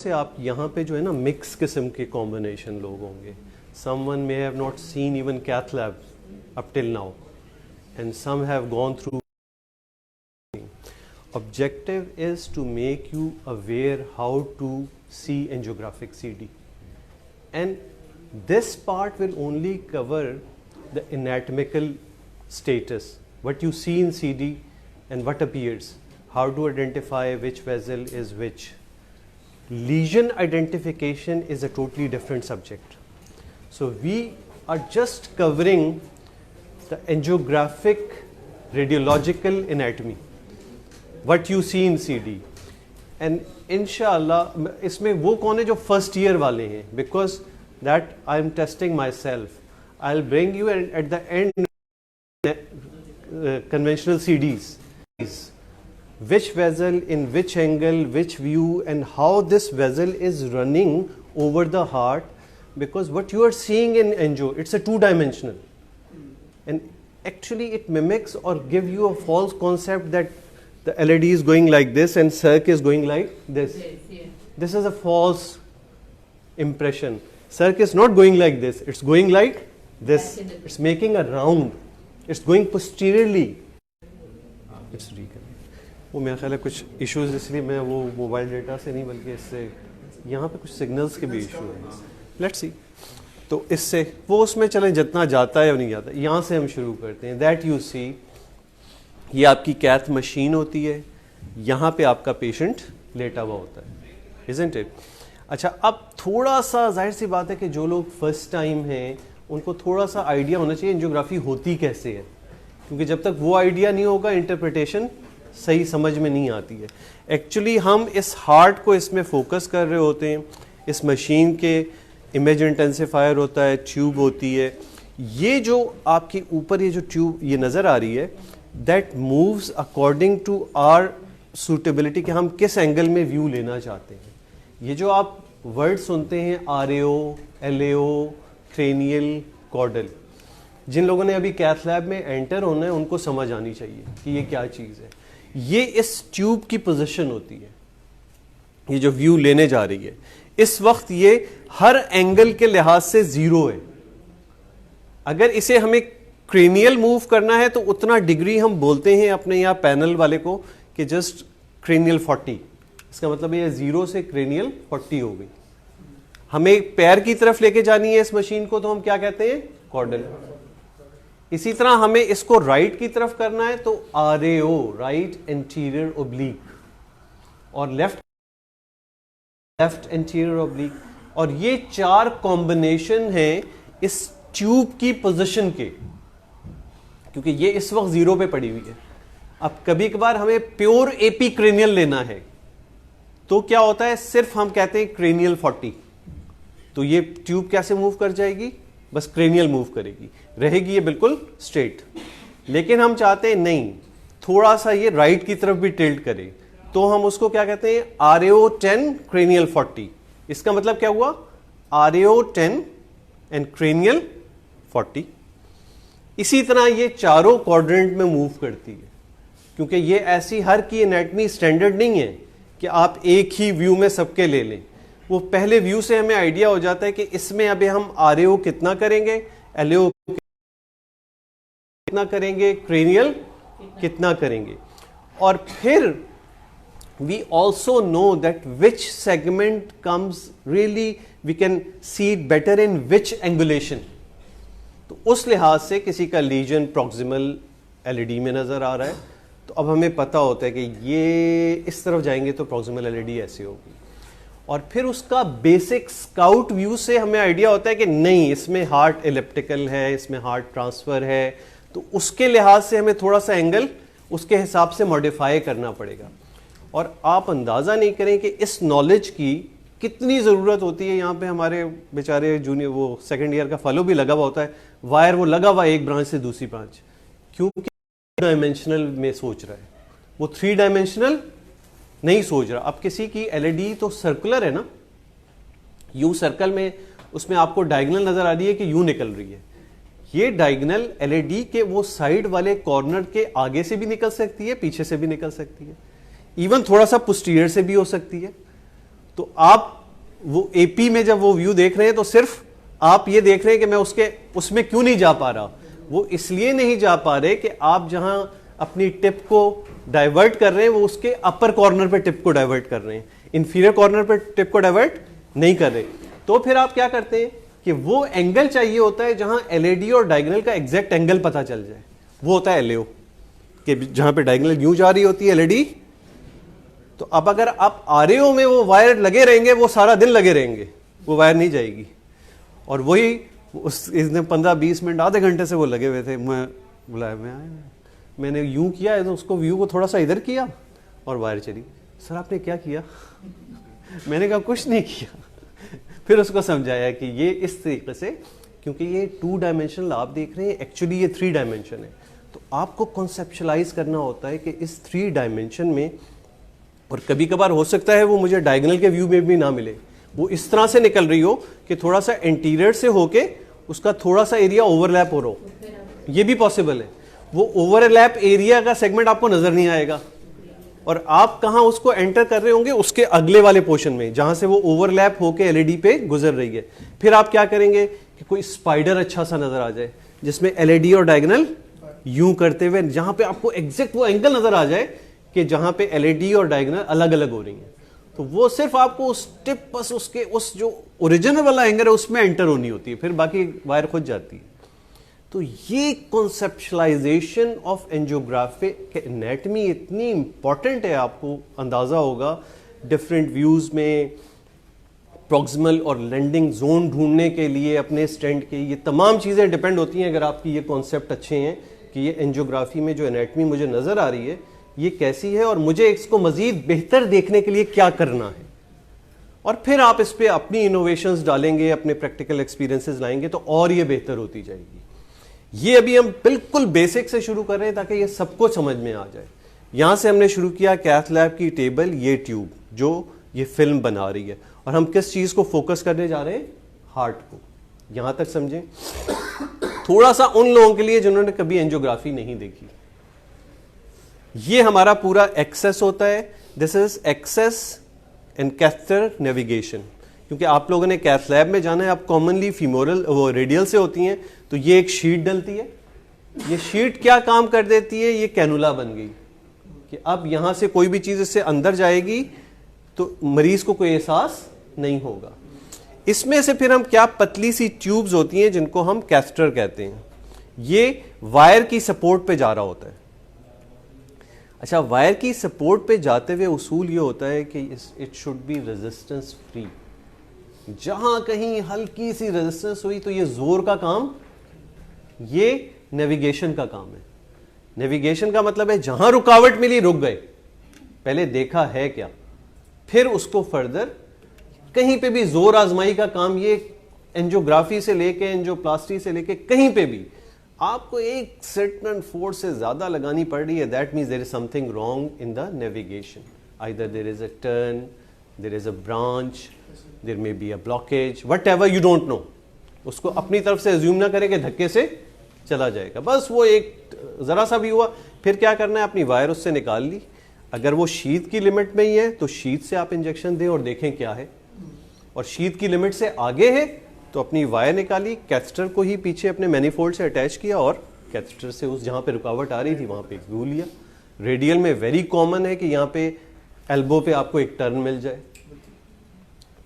से आप यहाँ पे जो है ना मिक्स किस्म के कॉम्बिनेशन लोग होंगे. Someone may have not seen even cath lab up till now, and some have gone through. Objective is to make you aware how to see angiographic CD, and this part will only cover the anatomical status, what you see in CD and what appears, how to identify which vessel is which. Lesion identification is a totally different subject. So we are just covering the angiographic radiological anatomy, what you see in CD. And inshallah, इसमें वो कौन है जो first year वाले हैं, because that I am testing myself. I'll bring you at the end conventional CDs. Which vessel, in which angle, which view, and how this vessel is running over the heart, because what you are seeing in angio, it's a two-dimensional, and actually it mimics or give you a false concept that the LED is going like this and circ is going like this. This is a false impression. Circ is not going like this, it's going like this. It's making a round, it's going posteriorly. It's reconnect. वो मेरा ख्याल है कुछ issues, इसलिए मैं वो mobile data से नहीं बल्कि इससे यहाँ पे कुछ सिग्नल्स के भी इशू है. Let's see. तो इससे वो उसमें चलें जितना जाता है और नहीं जाता. यहाँ से हम शुरू करते हैं. दैट यू सी, ये आपकी कैथ मशीन होती है, यहाँ पे आपका पेशेंट लेटा हुआ होता है, इज़न्ट इट? अच्छा, अब थोड़ा सा जाहिर सी बात है कि जो लोग फर्स्ट टाइम हैं उनको थोड़ा सा आइडिया होना चाहिए एंजियोग्राफी होती कैसे है, क्योंकि जब तक वो आइडिया नहीं होगा इंटरप्रिटेशन सही समझ में नहीं आती है. एक्चुअली हम इस हार्ट को इसमें फोकस कर रहे होते हैं. इस मशीन के इमेज इंटेंसिफायर होता है, ट्यूब होती है. ये जो आपके ऊपर ये जो ट्यूब ये नज़र आ रही है, that moves according to our suitability, कि हम किस एंगल में व्यू लेना चाहते हैं. ये जो आप वर्ड सुनते हैं RAO, LAO, क्रेनियल, कॉर्डल, जिन लोगों ने अभी कैथ लैब में एंटर होना है उनको समझ आनी चाहिए कि ये क्या चीज़ है. ये इस ट्यूब की पोजीशन होती है, ये जो व्यू लेने जा रही है. इस वक्त ये हर एंगल के लिहाज से जीरो है. अगर इसे हमें क्रेनियल मूव करना है तो उतना डिग्री हम बोलते हैं अपने यहाँ पैनल वाले को कि जस्ट क्रेनियल 40. इसका मतलब ये जीरो से क्रेनियल 40 हो गई. हमें पैर की तरफ लेके जानी है इस मशीन को तो हम क्या कहते हैं? कॉर्डल. इसी तरह हमें इसको राइट की तरफ करना है तो RAO, राइट एंटीरियर ओब्लिक, और लेफ्ट एंटीरियर ओब्लिक. और ये चार कॉम्बिनेशन हैं इस ट्यूब की पोजीशन के, क्योंकि ये इस वक्त जीरो पे पड़ी हुई है. अब कभी कभार हमें प्योर एपी क्रेनियल लेना है तो क्या होता है, सिर्फ हम कहते हैं क्रेनियल 40, तो ये ट्यूब कैसे मूव कर जाएगी? बस क्रेनियल मूव करेगी, रहेगी ये बिल्कुल स्ट्रेट. लेकिन हम चाहते हैं नहीं, थोड़ा सा ये राइट की तरफ भी टिल्ट करे, तो हम उसको क्या कहते हैं? RAO 10 cranial 40. इसका मतलब क्या हुआ? RAO 10 and cranial 40. इसी तरह ये चारों क्वाड्रेंट में मूव करती है, क्योंकि ये ऐसी हर की एनाटमी स्टैंडर्ड नहीं है कि आप एक ही व्यू में सबके ले लें. वो पहले व्यू से हमें आइडिया हो जाता है कि इसमें अभी हम RAO कितना करेंगे, LAO कितना करेंगे, क्रेनियल कितना करेंगे. और फिर we also know that which segment comes really, we can see it better in which angulation. तो उस लिहाज से किसी का लीजन प्रॉक्सिमल LED में नजर आ रहा है तो अब हमें पता होता है कि ये इस तरफ जाएंगे तो प्रॉक्सिमल LED ऐसे होगी. और फिर उसका बेसिक स्काउट व्यू से हमें आइडिया होता है कि नहीं, इसमें हार्ट एलिप्टिकल है, इसमें हार्ट ट्रांसफर है, तो उसके लिहाज से हमें थोड़ा सा एंगल उसके हिसाब से मॉडिफाई करना पड़ेगा. और आप अंदाज़ा नहीं करें कि इस नॉलेज की कितनी ज़रूरत होती है. यहाँ पे हमारे बेचारे जूनियर वो सेकेंड ईयर का फॉलो भी लगा हुआ होता है, वायर वो लगा हुआ एक ब्रांच से दूसरी ब्रांच, क्योंकि डायमेंशनल में सोच रहा है, वो 3 डायमेंशनल नहीं सोच रहा. अब किसी की LED तो सर्कुलर है ना, यू सर्कल में, उसमें आपको डायगोनल नजर आ रही है कि यू निकल रही है. ये डायगोनल LED के वो साइड वाले कॉर्नर के आगे से भी निकल सकती है, पीछे से भी निकल सकती है, इवन थोड़ा सा पोस्टीरियर से भी हो सकती है. तो आप वो एपी में जब वो व्यू देख रहे हैं तो सिर्फ आप ये देख रहे हैं कि मैं उसमें क्यों नहीं जा पा रहा। वो इसलिए नहीं जा पा रहे कि आप जहां अपनी टिप को डाइवर्ट कर रहे हैं वो उसके अपर कॉर्नर पे टिप को डाइवर्ट कर रहे हैं, इंफीरियर कॉर्नर पे टिप को डाइवर्ट नहीं कर रहे। तो फिर आप क्या करते हैं कि वो एंगल चाहिए होता है जहां एलईडी और डायगोनल का एग्जैक्ट एंगल पता चल जाए, वो होता है एलएओ, कि जहां पे डायगोनल यूं जा रही होती है एलईडी। तो अब अगर आप आरएओ में वो वायर लगे रहेंगे, वो सारा दिन लगे रहेंगे, वो वायर नहीं जाएगी। और वही इसने 15-20 मिनट आधे घंटे से वो लगे हुए थे। मैं बुलाया, मैंने यूं किया है तो उसको व्यू को थोड़ा सा इधर किया और वायर चली। सर आपने क्या किया? मैंने कहा कुछ नहीं किया। फिर उसको समझाया कि ये इस तरीके से, क्योंकि ये 2 डायमेंशनल आप देख रहे हैं, एक्चुअली ये 3 डायमेंशन है। तो आपको कॉन्सेप्चुलाइज करना होता है कि इस 3 डायमेंशन में, और कभी कभार हो सकता है वो मुझे डायगोनल के व्यू में भी ना मिले, वो इस तरह से निकल रही हो कि थोड़ा सा इंटीरियर से होके उसका थोड़ा सा एरिया ओवरलैप हो रहा हो, ये भी पॉसिबल है। वो ओवरलैप एरिया का सेगमेंट आपको नजर नहीं आएगा और आप कहां उसको एंटर कर रहे होंगे, उसके अगले वाले पोर्शन में जहां से वो ओवरलैप होके एलईडी पे गुजर रही है। फिर आप क्या करेंगे कि कोई स्पाइडर अच्छा सा नजर आ जाए जिसमें एलईडी और डायगोनल यूं करते हुए, जहां पे आपको एग्जैक्ट वो एंगल नजर आ जाए कि जहां पे एलईडी और डायगोनल अलग अलग हो रही हैं। तो वो सिर्फ आपको उस टिप, बस उसके उस जो ओरिजिनल वाला एंगल है उसमें एंटर होनी होती है, फिर बाकी वायर खुद जाती है। तो ये कॉन्सेप्चुलाइजेशन ऑफ एंजियोग्राफिक एनाटमी इतनी इंपॉर्टेंट है, आपको अंदाजा होगा डिफरेंट व्यूज में प्रॉक्सिमल और लैंडिंग जोन ढूंढने के लिए अपने स्टेंट के, ये तमाम चीजें डिपेंड होती हैं अगर आपकी ये कॉन्सेप्ट अच्छे हैं कि ये एंजियोग्राफी में जो एनाटमी मुझे नजर आ रही है ये कैसी है और मुझे इसको मजीद बेहतर देखने के लिए क्या करना है। और फिर आप इस पे अपनी इनोवेशंस डालेंगे, अपने प्रैक्टिकल एक्सपीरियंसेस लाएंगे तो और ये बेहतर होती जाएगी। ये अभी हम बिल्कुल बेसिक से शुरू कर रहे हैं ताकि ये सबको समझ में आ जाए। यहां से हमने शुरू किया कैथ लैब की टेबल, ये ट्यूब जो ये फिल्म बना रही है, और हम किस चीज को फोकस करने जा रहे हैं? हार्ट को। यहां तक समझें। थोड़ा सा उन लोगों के लिए जिन्होंने कभी एंजियोग्राफी नहीं देखी, ये हमारा पूरा एक्सेस होता है। This is access and catheter navigation. क्योंकि आप लोगों ने कैथ लैब में जाना है, आप कॉमनली फीमोरल वो रेडियल से होती हैं, तो ये एक शीट डलती है। ये शीट क्या काम कर देती है? ये कैनुला बन गई कि अब यहां से कोई भी चीज इससे अंदर जाएगी तो मरीज को कोई एहसास नहीं होगा। इसमें से फिर हम क्या पतली सी ट्यूब्स होती हैं जिनको हम कैथेटर कहते हैं, ये वायर की सपोर्ट पे जा रहा होता है। अच्छा, वायर की सपोर्ट पे जाते हुए उसूल ये होता है कि it should be resistance free. जहां कहीं हल्की सी रेजिस्टेंस हुई तो ये जोर का काम, ये नेविगेशन का काम है। नेविगेशन का मतलब है जहां रुकावट मिली रुक गए, पहले देखा है क्या, फिर उसको फर्दर कहीं पे भी जोर आजमाई का काम। ये एंजियोग्राफी से लेके एंजियोप्लास्टी से लेके कहीं पे भी आपको एक सर्टेन फोर्स से ज्यादा लगानी पड़ रही है, that means there is something wrong in the navigation. Either there is a turn, there is a branch, there may be a blockage, whatever you don't know. उसको अपनी तरफ से अज्यूम ना करें कि धक्के से चला जाएगा, बस वो एक जरा सा भी हुआ, फिर क्या करना है, अपनी वायर उससे निकाल ली। अगर वो शीत की लिमिट में ही है तो शीत से आप इंजेक्शन दें और देखें क्या है, और शीत की लिमिट से आगे है तो अपनी वायर निकाली, कैथेटर को ही पीछे अपने मैनीफोल्ड से अटैच किया और कैथेटर से उस जहां पे रुकावट आ रही थी वहां पे एक व्यू लिया। रेडियल में वेरी कॉमन है कि यहां पे एल्बो पे आपको एक टर्न मिल जाए।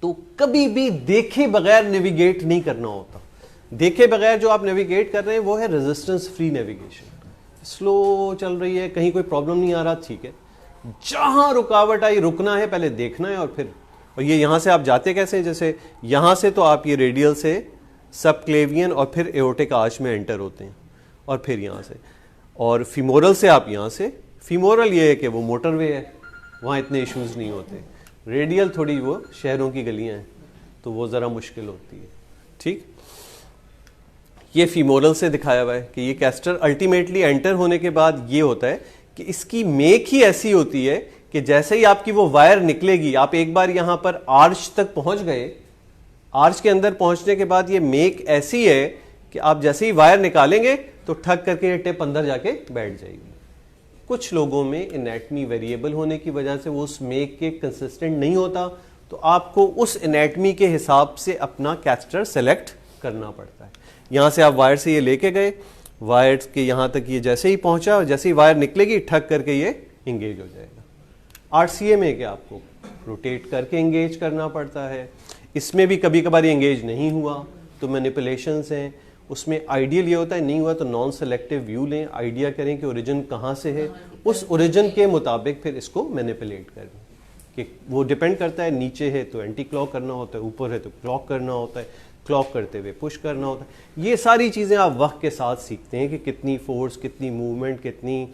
तो कभी भी देखे बगैर नेविगेट नहीं करना होता। देखे बगैर जो आप नेविगेट कर रहे हैं वो है रेजिस्टेंस फ्री नेविगेशन। स्लो चल रही है, कहीं कोई प्रॉब्लम नहीं आ रहा, ठीक है। जहां रुकावट आई रुकना है, पहले देखना है और फिर, और ये यहां से आप जाते कैसे हैं, जैसे यहां से तो आप ये रेडियल से सबक्लेवियन और फिर एओर्टिक आर्च में एंटर होते हैं, और फिर यहां से, और फीमोरल से आप यहां से, फीमोरल ये है कि वो मोटरवे है, वहां इतने इश्यूज नहीं होते। रेडियल थोड़ी वो शहरों की गलियां हैं तो वो जरा मुश्किल होती है, ठीक। ये फीमोरल से दिखाया हुआ है कि ये कैस्टर अल्टीमेटली एंटर होने के बाद ये होता है कि इसकी मेक ही ऐसी होती है कि जैसे ही आपकी वो वायर निकलेगी, आप एक बार यहां पर आर्च तक पहुंच गए, आर्च के अंदर पहुंचने के बाद ये मेक ऐसी है कि आप जैसे ही वायर निकालेंगे तो ठक करके ये टिप अंदर जाके बैठ जाएगी। कुछ लोगों में एनाटमी वेरिएबल होने की वजह से वो उस मेक के कंसिस्टेंट नहीं होता, तो आपको उस एनाटमी के हिसाब से अपना कैथेटर सेलेक्ट करना पड़ता है। यहाँ से आप वायर से ये लेके गए, वायर के यहाँ तक ये जैसे ही पहुंचा, जैसे ही वायर निकलेगी ठक करके ये इंगेज हो जाएगा। आरसीए में क्या आपको रोटेट करके इंगेज करना पड़ता है। इसमें भी कभी कभार इंगेज नहीं हुआ तो मैनिपुलेशंस हैं, उसमें आइडियल ये होता है नहीं हुआ तो नॉन सेलेक्टिव व्यू लें, आइडिया करें कि ओरिजिन कहाँ से है, उस ओरिजिन के मुताबिक फिर इसको मैनिपुलेट करें। कि वो डिपेंड करता है, नीचे है तो एंटी क्लॉक करना होता है, ऊपर है तो क्लॉक करना होता है, क्लॉक करते हुए पुश करना होता है। ये सारी चीज़ें आप वक्त के साथ सीखते हैं कि कितनी फोर्स, कितनी मूवमेंट, कितनी,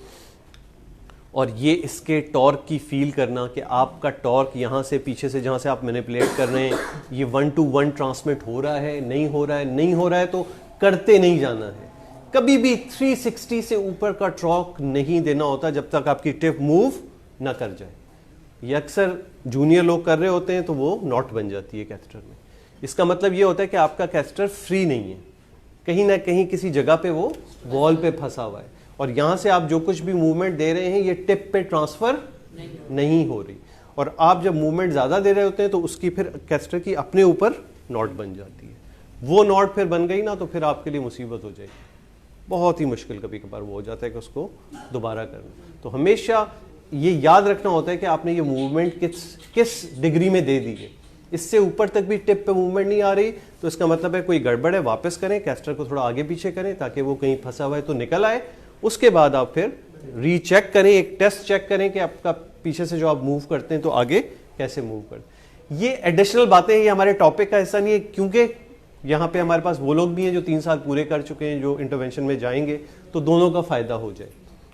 और ये इसके टॉर्क की फील करना कि आपका टॉर्क यहाँ से पीछे से जहाँ से आप मैनिपुलेट कर रहे हैं ये 1 to 1 ट्रांसमिट हो रहा है, नहीं हो रहा है, नहीं हो रहा है तो करते नहीं जाना है। कभी भी 360 से ऊपर का टॉर्क नहीं देना होता जब तक आपकी टिप मूव ना कर जाए। ये अक्सर जूनियर लोग कर रहे होते हैं तो वो नॉट बन जाती है कैथेटर में। इसका मतलब ये होता है कि आपका कैथेटर फ्री नहीं है, कहीं ना कहीं किसी जगह पे वो वॉल पे फंसा हुआ है, और यहाँ से आप जो कुछ भी मूवमेंट दे रहे हैं ये टिप पे ट्रांसफर नहीं हो रही, और आप जब मूवमेंट ज़्यादा दे रहे होते हैं तो उसकी फिर कैथेटर की अपने ऊपर नॉट बन जाती है। वो नॉट फिर बन गई ना तो फिर आपके लिए मुसीबत हो जाएगी, बहुत ही मुश्किल कभी कभार वो हो जाता है कि उसको दोबारा करना। तो हमेशा ये याद रखना होता है कि आपने ये मूवमेंट किस डिग्री में दे दी है। इससे ऊपर तक भी टिप पे मूवमेंट नहीं आ रही तो इसका मतलब है कोई गड़बड़ है, वापस करें, कैस्टर को थोड़ा आगे पीछे करें ताकि वो कहीं फंसा हुआ है तो निकल आए। उसके बाद आप फिर रीचेक करें, एक टेस्ट चेक करें कि आपका पीछे से जो आप मूव करते हैं तो आगे कैसे मूव करते। ये एडिशनल बातें ये हमारे टॉपिक का हिस्सा नहीं है, क्योंकि यहाँ पे हमारे पास वो लोग भी हैं जो 3 साल पूरे कर चुके हैं, जो इंटरवेंशन में जाएंगे तो दोनों का फायदा हो जाए।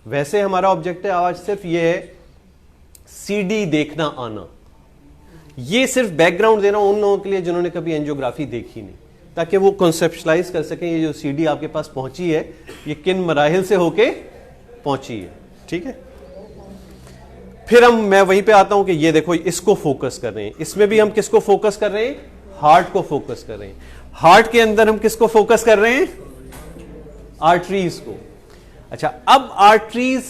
वैसे हमारा ऑब्जेक्टिव आज सिर्फ ये है सीडी देखना आना, ये सिर्फ बैकग्राउंड देना उन लोगों के लिए जिन्होंने कभी एंजियोग्राफी देखी नहीं, ताकि वो कॉन्सेप्चुलाइज कर सकें ये जो सीडी आपके पास पहुंची है ये किन मराहिल से होके पहुंची है। ठीक है, फिर मैं वहीं पे आता हूं कि ये देखो इसको फोकस कर रहे हैं, इसमें भी हम किसको फोकस कर रहे हैं, हार्ट को फोकस कर रहे हैं। हार्ट के अंदर हम किसको फोकस कर रहे हैं, आर्टरीज को। अच्छा, अब आर्टरीज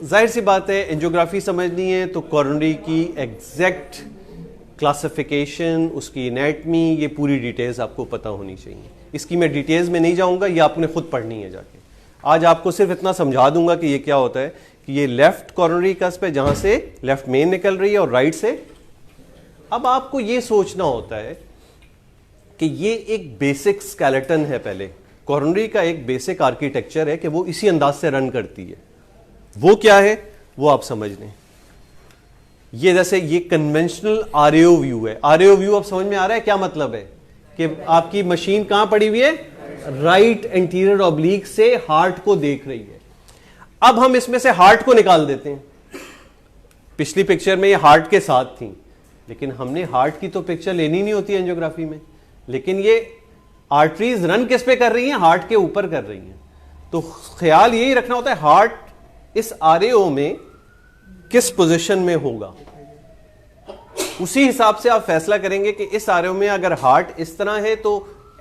जाहिर सी बात है एंजियोग्राफी समझनी है तो कोरोनरी की एग्जैक्ट क्लासिफिकेशन, उसकी एनाटमी, ये पूरी डिटेल्स आपको पता होनी चाहिए। इसकी मैं डिटेल्स में नहीं जाऊंगा, ये आपने खुद पढ़नी है जाके। आज आपको सिर्फ इतना समझा दूंगा कि ये क्या होता है कि ये लेफ्ट कोरोनरी कस्प है जहां से लेफ्ट मेन निकल रही है और राइट से। अब आपको ये सोचना होता है कि ये एक बेसिक स्केलेटन है, पहले कोरोनरी का एक बेसिक आर्किटेक्चर है कि वो इसी अंदाज से रन करती है। वो क्या है वो आप समझ लें। ये जैसे ये कन्वेंशनल आरएओ व्यू है। आरएओ व्यू अब समझ में आ रहा है क्या मतलब है कि आपकी मशीन कहां पड़ी हुई है, राइट एंटीरियर ऑब्लिक से हार्ट को देख रही है। अब हम इसमें से हार्ट को निकाल देते हैं। पिछली पिक्चर में ये हार्ट के साथ थी, लेकिन हमने हार्ट की तो पिक्चर लेनी नहीं होती एंजियोग्राफी में, लेकिन ये आर्टरीज रन किस पे कर रही हैं, हार्ट के ऊपर कर रही हैं। तो ख्याल यही रखना होता है हार्ट इस आरएओ में किस पोजीशन में होगा, उसी हिसाब से आप फैसला करेंगे कि इस आरएओ में अगर हार्ट इस तरह है तो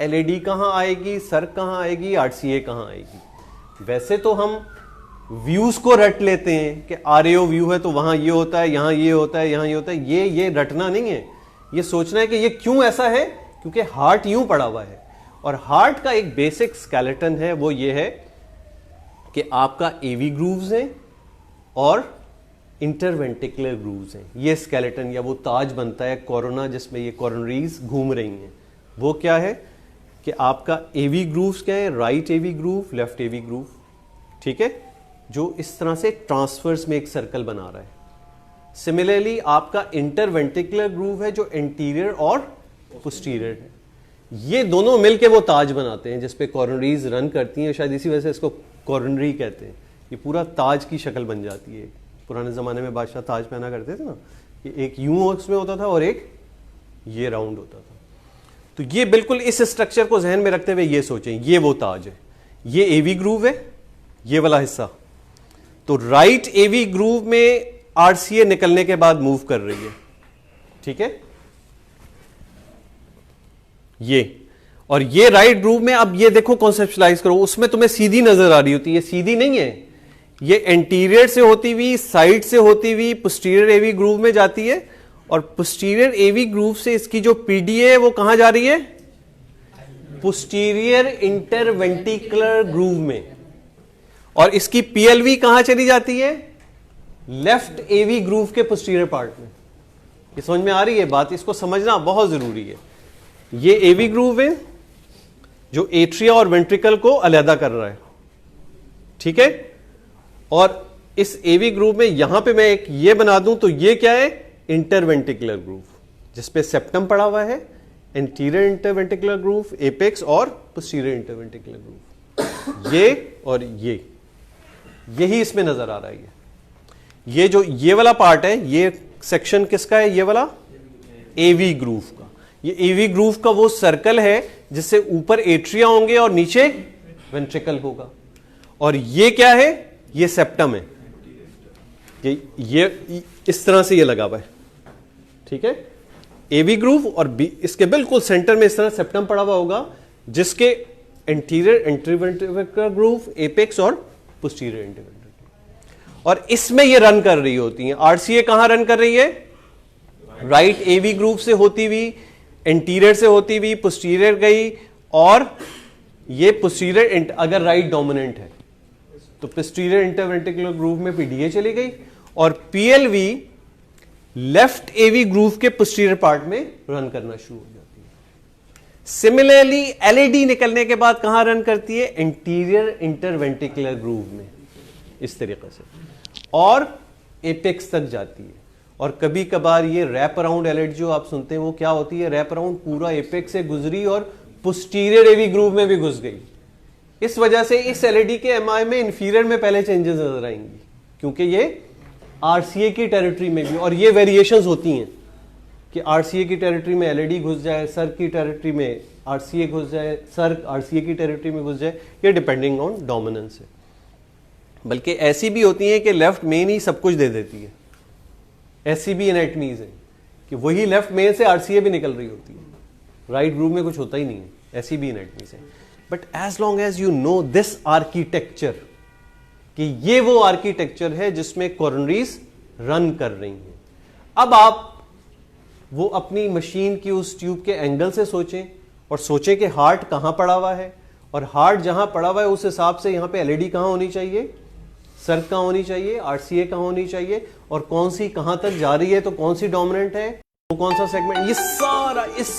एलईडी कहां आएगी, सर कहां आएगी, आरसीए कहां आएगी। वैसे तो हम व्यूज को रट लेते हैं कि आरएओ व्यू है तो वहां ये होता है, यहां ये होता है, यहां ये होता है। ये रटना नहीं है, ये सोचना है कि ये क्यों ऐसा है, क्योंकि हार्ट यूं पड़ा हुआ है। और हार्ट का एक बेसिक स्केलेटन है, वो ये है कि आपका एवी ग्रूव्स हैं और इंटरवेंटिकुलर ग्रूव्स हैं। ये स्केलेटन या वो ताज बनता है कोरोना जिसमें ये कोरोनरीज घूम रही हैं। वो क्या है कि आपका एवी ग्रूव्स क्या है, राइट एवी ग्रूव, लेफ्ट एवी ग्रूव, ठीक है, जो इस तरह से ट्रांसफर्स में एक सर्कल बना रहा है। सिमिलरली आपका इंटरवेंटिकुलर ग्रूव है जो इंटीरियर और पोस्टीरियर है। ये दोनों मिलके वो ताज बनाते हैं जिसपे कोरोनरीज रन करती हैं, शायद इसी वजह से इसको कोरोनरी कहते हैं। ये पूरा ताज की शक्ल बन जाती है। पुराने ज़माने में बादशाह ताज पहना करते थे ना, कि एक यूं उसमें होता था और एक ये राउंड होता था। तो ये बिल्कुल इस स्ट्रक्चर को जहन में रखते हुए ये सोचें, ये वो ताज है, ये एवी ग्रूव है, ये वाला हिस्सा। तो राइट एवी ग्रूव में आरसीए निकलने के बाद मूव कर रही है, ठीक है, ये। और ये राइट ग्रूव में अब ये देखो कॉन्सेप्चुलाइज करो, उसमें तुम्हें सीधी नजर आ रही होती है, ये सीधी नहीं है, ये एंटीरियर से होती हुई, साइड से होती हुई पोस्टीरियर एवी ग्रूव में जाती है और पोस्टीरियर एवी ग्रूव से इसकी जो पीडीए है वो कहां जा रही है? पोस्टीरियर इंटरवेंट्रिकुलर ग्रूव में। और इसकी पीएलवी कहां चली जाती है? लेफ्ट एवी ग्रूव के पोस्टीरियर पार्ट में। ये समझ में आ रही है बात? इसको समझना बहुत जरूरी है। ये एवी ग्रूव है जो एट्रिया और वेंट्रिकल को अलहदा कर रहा है, ठीक है। और इस एवी ग्रूव में यहां पे मैं एक ये बना दूं तो ये क्या है? इंटरवेंट्रिकुलर ग्रूव, जिसपे सेप्टम पड़ा हुआ है, एंटीरियर इंटरवेंट्रिकुलर ग्रूव, एपेक्स और पोस्टीरियर इंटरवेंट्रिकुलर ग्रूव। ये और यही इसमें नजर आ रहा है। ये जो ये वाला पार्ट है, ये सेक्शन किसका है? ये वाला एवी ग्रूव का। ये एवी ग्रूव का वो सर्कल है जिससे ऊपर एट्रिया होंगे और नीचे वेंट्रिकल होगा। और ये क्या है? ये सेप्टम है। ये इस तरह से ये लगा हुआ है, ठीक है। एवी ग्रूव और इसके बिल्कुल सेंटर में इस तरह सेप्टम पड़ा हुआ होगा, जिसके एंटीरियर इंटरवेंट्रिकुलर ग्रूव, एपेक्स और पोस्टीरियर इंटरवेंट्रिकुलर। और इसमें ये रन कर रही होती हैं। आरसीए कहां रन कर रही है? राइट एवी ग्रूव से होती हुई, एंटीरियर से होती हुई, पोस्टीरियर गई, और ये पोस्टीरियर अगर राइट डोमिनेंट है तो पोस्टीरियर इंटरवेंट्रिकुलर ग्रूव में पीडीए चली गई, और पीएलवी लेफ्ट एवी ग्रूव के पोस्टीरियर पार्ट में रन करना शुरू हो जाती है। सिमिलरली एलईडी निकलने के बाद कहां रन करती है? एंटीरियर इंटरवेंट्रिकुलर ग्रूव में, इस तरीके से, और एपेक्स तक जाती है। और कभी कभार ये रैप अराउंड एलईडी जो आप सुनते हैं वो क्या होती है? रैप अराउंड पूरा एपेक्स से गुजरी और पोस्टीरियर एवी ग्रूव में भी घुस गई। इस वजह से इस एलईडी के एमआई में इंफीरियर में पहले चेंजेस नजर आएंगी, क्योंकि ये आरसीए की टेरिटरी में भी, और ये वेरिएशंस होती हैं कि आरसीए की टेरिटरी में एलईडी घुस जाए, सर्क की टेरिटरी में आरसीए घुस जाए, सर्क आरसीए की टेरिटरी में घुस जाए, ये डिपेंडिंग ऑन डोमिनेंस है। बल्कि ऐसी भी होती है कि लेफ्ट मेन ही सब कुछ दे देती है। ऐसी भी एनाटमीज है कि वही लेफ्ट मेन से आरसीए भी निकल रही होती है, राइट ग्रूव में कुछ होता ही नहीं है। ऐसी भी एनाटमीज है। But as long as you know this architecture, कि ये वो आर्किटेक्चर है जिसमें कोरोनरीज रन कर रही हैं। अब आप वो अपनी मशीन की उस ट्यूब के एंगल से सोचें, और सोचें कि हार्ट कहां पड़ा हुआ है, और हार्ट जहां पड़ा हुआ है उस हिसाब से यहां पे एलईडी कहां होनी चाहिए, सर्क कहां होनी चाहिए, आरसीए कहां होनी चाहिए, और कौन सी कहां तक जा रही है, तो कौन सी डोमिनेंट है, तो कौन सा सेगमेंट। ये सारा इस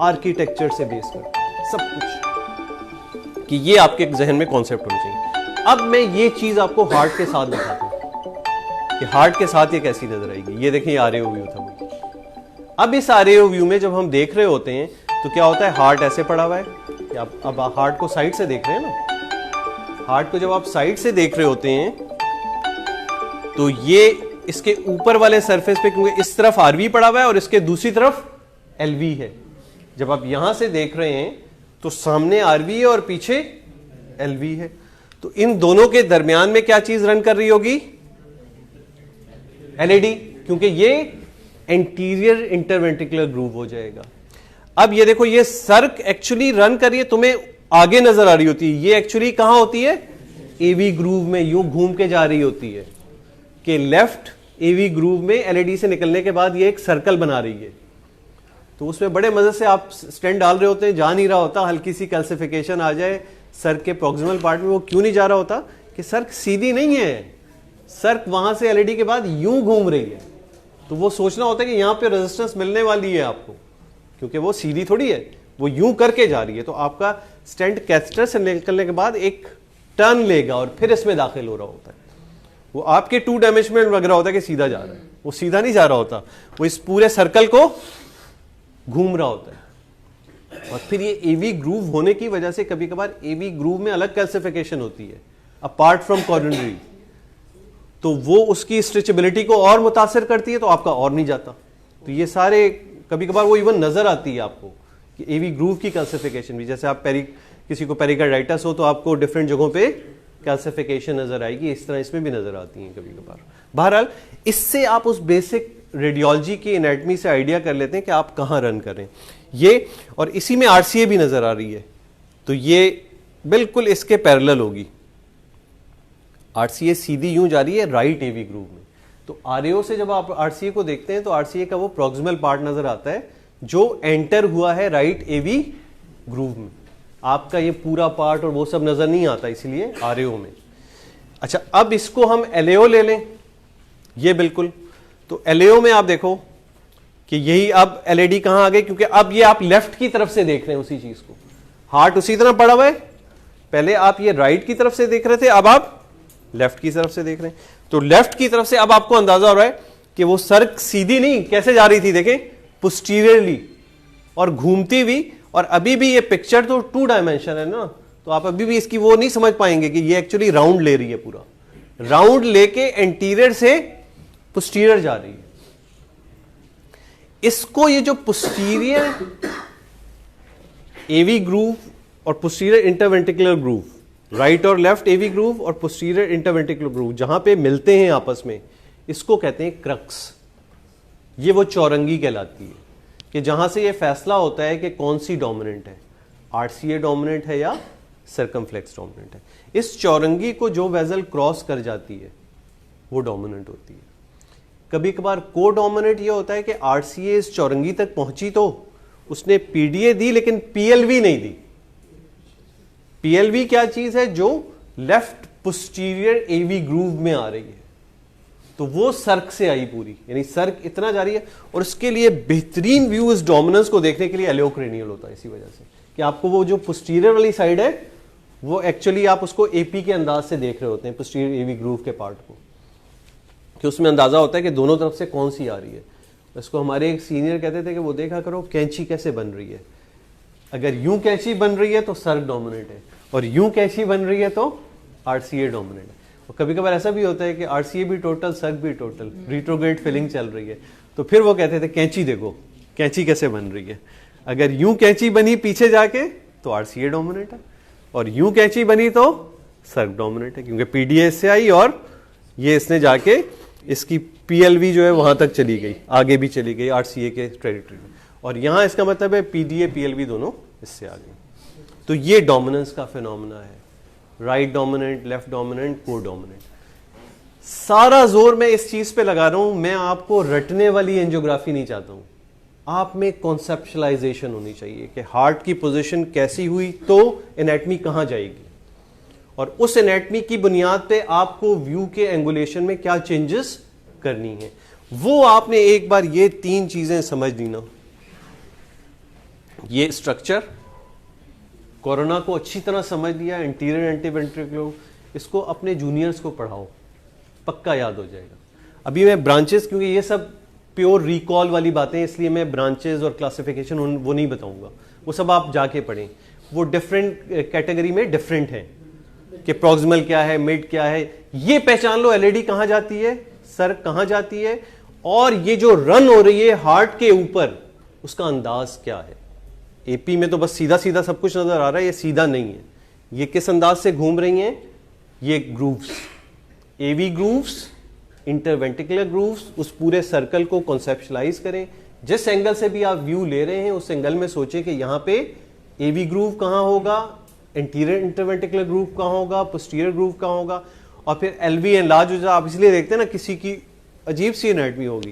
आर्किटेक्चर से बेस करता है सब कुछ, कि ये आपके जहन में कॉन्सेप्ट होनी चाहिए। अब मैं ये चीज आपको हार्ट के साथ दिखाता हूं कि हार्ट के साथ ये कैसी नजर आएगी। ये देखें, आरएओ व्यू था वो। अब इस आरएओ व्यू में जब हम देख रहे होते हैं तो क्या होता है? हार्ट ऐसे पड़ा हुआ है कि अब हार्ट को साइड से देख रहे हैं ना। हार्ट को जब आप साइड से देख रहे होते हैं तो ये इसके ऊपर वाले सरफेस पे, क्योंकि इस तरफ आरवी पड़ा हुआ है और इसके दूसरी तरफ एलवी है। जब आप यहां से देख रहे हैं तो सामने आरवी है और पीछे एलवी है। तो इन दोनों के दरमियान में क्या चीज रन कर रही होगी? एलईडी, क्योंकि ये एंटीरियर इंटरवेंट्रिकुलर ग्रूव हो जाएगा। अब ये देखो, ये सर्क एक्चुअली रन कर रही है, तुम्हें आगे नजर आ रही होती है, ये एक्चुअली कहां होती है? एवी ग्रूव में यूं घूम के जा रही होती है, कि लेफ्ट एवी ग्रूव में एलईडी से निकलने के बाद ये एक सर्कल बना रही है। तो उसमें बड़े मजे से आप स्टेंट डाल रहे होते हैं, जा नहीं रहा होता, हल्की सी कैल्सिफिकेशन आ जाए सर्क के प्रॉक्सिमल पार्ट में। वो क्यों नहीं जा रहा होता? कि सर्क सीधी नहीं है, सर्क वहां से एलईडी के बाद यूं घूम रही है। तो वो सोचना होता है कि यहां पे रेजिस्टेंस मिलने वाली है आपको, क्योंकि वो सीधी थोड़ी है, वो यूं करके जा रही है। तो आपका स्टेंट कैथेटर से निकलने के बाद एक टर्न लेगा और फिर इसमें दाखिल हो रहा होता है। वो आपके 2 डायमेंशन में लग रहा होता है कि सीधा जा रहा है, वो सीधा नहीं जा रहा होता, वो इस पूरे सर्कल को घूम रहा होता है। और फिर ये एवी ग्रूव होने की वजह से कभी कभार एवी ग्रूव में अलग कैल्सिफिकेशन होती है अपार्ट फ्रॉम कोरोनरी, तो वो उसकी स्ट्रेचेबिलिटी को और मुतासर करती है, तो आपका और नहीं जाता। तो ये सारे कभी कभार वो इवन नजर आती है आपको कि एवी ग्रूव की कैल्सिफिकेशन भी, जैसे आप किसी को पेरिकार्डाइटिस हो तो आपको डिफरेंट जगहों पे कैल्सिफिकेशन नजर आएगी, इस तरह इसमें भी नजर आती है कभी कभार। बहरहाल इससे आप उस बेसिक रेडियोलॉजी की एनाटमी से आइडिया कर लेते हैं कि आप कहां रन करें ये, और इसी में आरसीए भी नजर आ रही है, तो ये बिल्कुल इसके पैरेलल होगी। आरसीए सीधी यूं जा रही है राइट एवी ग्रूव में, तो आरएओ से जब आप आरसीए को देखते हैं तो आरसीए का वो प्रॉक्सिमल पार्ट नजर आता है जो एंटर हुआ है राइट एवी ग्रूव में। आपका ये पूरा पार्ट और वो सब नजर नहीं आता इसलिए आरएओ में। अच्छा, अब इसको हम एलएओ ले लें, ये बिल्कुल, तो एलएओ में आप देखो कि यही अब एलईडी कहां आ गई, क्योंकि अब ये आप लेफ्ट की तरफ से देख रहे हैं उसी चीज को, हार्ट उसी तरह पड़ा हुआ है, पहले आप ये राइट की तरफ से देख रहे थे, अब आप लेफ्ट की तरफ से देख रहे हैं। तो लेफ्ट की तरफ से अब आपको अंदाजा हो रहा है कि वो सर सीधी नहीं कैसे जा रही थी, देखें पोस्टीरियरली और घूमती हुई, और अभी भी ये पिक्चर तो 2 डायमेंशन है ना, तो आप अभी भी इसकी वो नहीं समझ पाएंगे कि ये एक्चुअली राउंड ले रही है, पूरा राउंड लेके एंटीरियर से पोस्टीरियर जा रही है। इसको ये जो पोस्टीरियर एवी ग्रूव और पोस्टीरियर इंटरवेंट्रिकुलर ग्रूव, राइट और लेफ्ट एवी ग्रूव और पोस्टीरियर इंटरवेंट्रिकुलर ग्रूव जहां पे मिलते हैं आपस में, इसको कहते हैं क्रक्स। ये वो चौरंगी कहलाती है कि जहां से ये फैसला होता है कि कौन सी डोमिनेंट है, आरसीए डोमिनेंट है या सर्कमफ्लेक्स डोमिनेंट है। इस चौरंगी को जो वेजल क्रॉस कर जाती है वो डोमिनेंट होती है। कभी कभार को डोमिनेंट ये होता है कि आरसीए इस चौरंगी तक पहुंची तो उसने पीडीए दी लेकिन पीएलवी नहीं दी। पीएलवी क्या चीज है, जो लेफ्ट पोस्टीरियर एवी ग्रूव में आ रही है, तो वो सर्क से आई पूरी, यानी सर्क इतना जा रही है। और इसके लिए बेहतरीन व्यू इस डोमिनेंस को देखने के लिए एलियोक्रेनियल होता है, इसी वजह से कि आपको वो जो पोस्टीरियर वाली साइड है वो एक्चुअली आप उसको एपी के अंदाज से देख रहे होते हैं, पोस्टीरियर एवी ग्रूव के पार्ट को, कि उसमें अंदाजा होता है कि दोनों तरफ से कौन सी आ रही है। इसको हमारे एक सीनियर कहते थे कि वो देखा करो कैंची कैसे बन रही है, अगर यूं कैंची बन रही है तो सर्क डोमिनेंट है, और यूं कैंची बन रही है तो आरसीए डोमिनेंट है। और कभी कभार ऐसा भी होता है कि आरसीए भी टोटल, सर्क भी टोटल, रिट्रोग्रेड फिलिंग चल रही है, तो फिर वो कहते थे कैंची देखो कैंची कैसे बन रही है, अगर यूं कैंची बनी पीछे जाके तो आरसीए डोमिनेंट है, और यूं कैंची बनी तो सर्क डोमिनेंट है, क्योंकि पीडीए से आई और ये इसने जाके इसकी पीएलवी जो है वहां तक चली गई, आगे भी चली गई आरसीए के टेरिटरी में, और यहां इसका मतलब है पीडीए पीएलवी दोनों इससे आ गई। तो ये डोमिनेंस का फिनोमेना है, राइट डोमिनेंट, लेफ्ट डोमिनेंट, को डोमिनेंट। सारा जोर मैं इस चीज पे लगा रहा हूं, मैं आपको रटने वाली एंजियोग्राफी नहीं चाहता हूं, आप में कॉन्सेप्चुअलाइजेशन होनी चाहिए कि हार्ट की पोजीशन कैसी हुई तो एनाटमी कहां जाएगी, और उस एनाटमी की बुनियाद पे आपको व्यू के एंगुलेशन में क्या चेंजेस करनी है, वो आपने एक बार ये 3 चीजें समझ ली ना। ये स्ट्रक्चर कोरोना को अच्छी तरह समझ लिया, एंटीरियर एंटीवेंट्रिकुलर, इसको अपने जूनियर्स को पढ़ाओ, पक्का याद हो जाएगा। अभी मैं ब्रांचेस, क्योंकि ये सब प्योर रिकॉल वाली बातें, इसलिए मैं ब्रांचेस और क्लासिफिकेशन वो नहीं बताऊंगा, वो सब आप जाके पढ़ें, वो डिफरेंट कैटेगरी में डिफरेंट है कि प्रॉक्सिमल क्या है, मिड क्या है, ये पहचान लो, एलईडी कहां जाती है, सर कहां जाती है, और ये जो रन हो रही है हार्ट के ऊपर उसका अंदाज क्या है। एपी में तो बस सीधा सीधा सब कुछ नजर आ रहा है, ये सीधा नहीं है, ये किस अंदाज से घूम रही हैं, ये ग्रूव्स, एवी ग्रूव्स, इंटरवेंट्रिकुलर ग्रूव्स, उस पूरे सर्कल को कॉन्सेप्चुलाइज करें। जिस एंगल से भी आप व्यू ले रहे हैं उस एंगल में सोचें कि यहां पे एवी ग्रूव कहां होगा, इंटीरियर इंटरवेंट्रिकुलर ग्रूव कहां होगा, पोस्टीरियर ग्रूव कहां होगा, और फिर एलवी एनलार्ज हो जाए। आप इसलिए देखते हैं ना किसी की अजीब सी एनाटमी होगी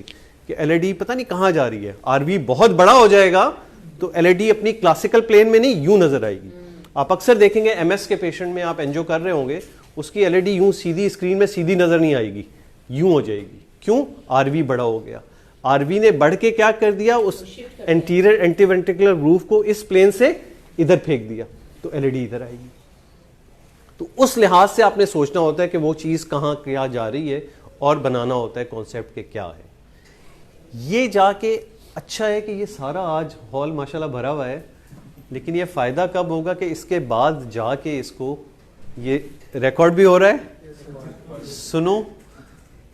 कि एलईडी पता नहीं कहां जा रही है, आरवी बहुत बड़ा हो जाएगा तो एलईडी अपनी क्लासिकल प्लेन में नहीं यूं नजर आएगी। आप अक्सर देखेंगे एमएस के पेशेंट में आप एंजियो कर रहे होंगे, उसकी एलईडी यूं सीधी स्क्रीन में सीधी नजर नहीं आएगी, यूं हो जाएगी। क्यों? आरवी बड़ा हो गया, आरवी ने बढ़ के क्या कर दिया, उस एंटीरियर एंटीवेंट्रिकुलर ग्रूव को इस प्लेन से इधर फेंक दिया, तो एलईडी इधर आएगी। तो उस लिहाज से आपने सोचना होता है कि वो चीज कहां क्या जा रही है, और बनाना होता है कॉन्सेप्ट के क्या है। ये जाके अच्छा है कि ये सारा आज हॉल माशाल्लाह भरा हुआ है, लेकिन ये फायदा कब होगा कि इसके बाद जाके इसको, ये रिकॉर्ड भी हो रहा है, सुनो,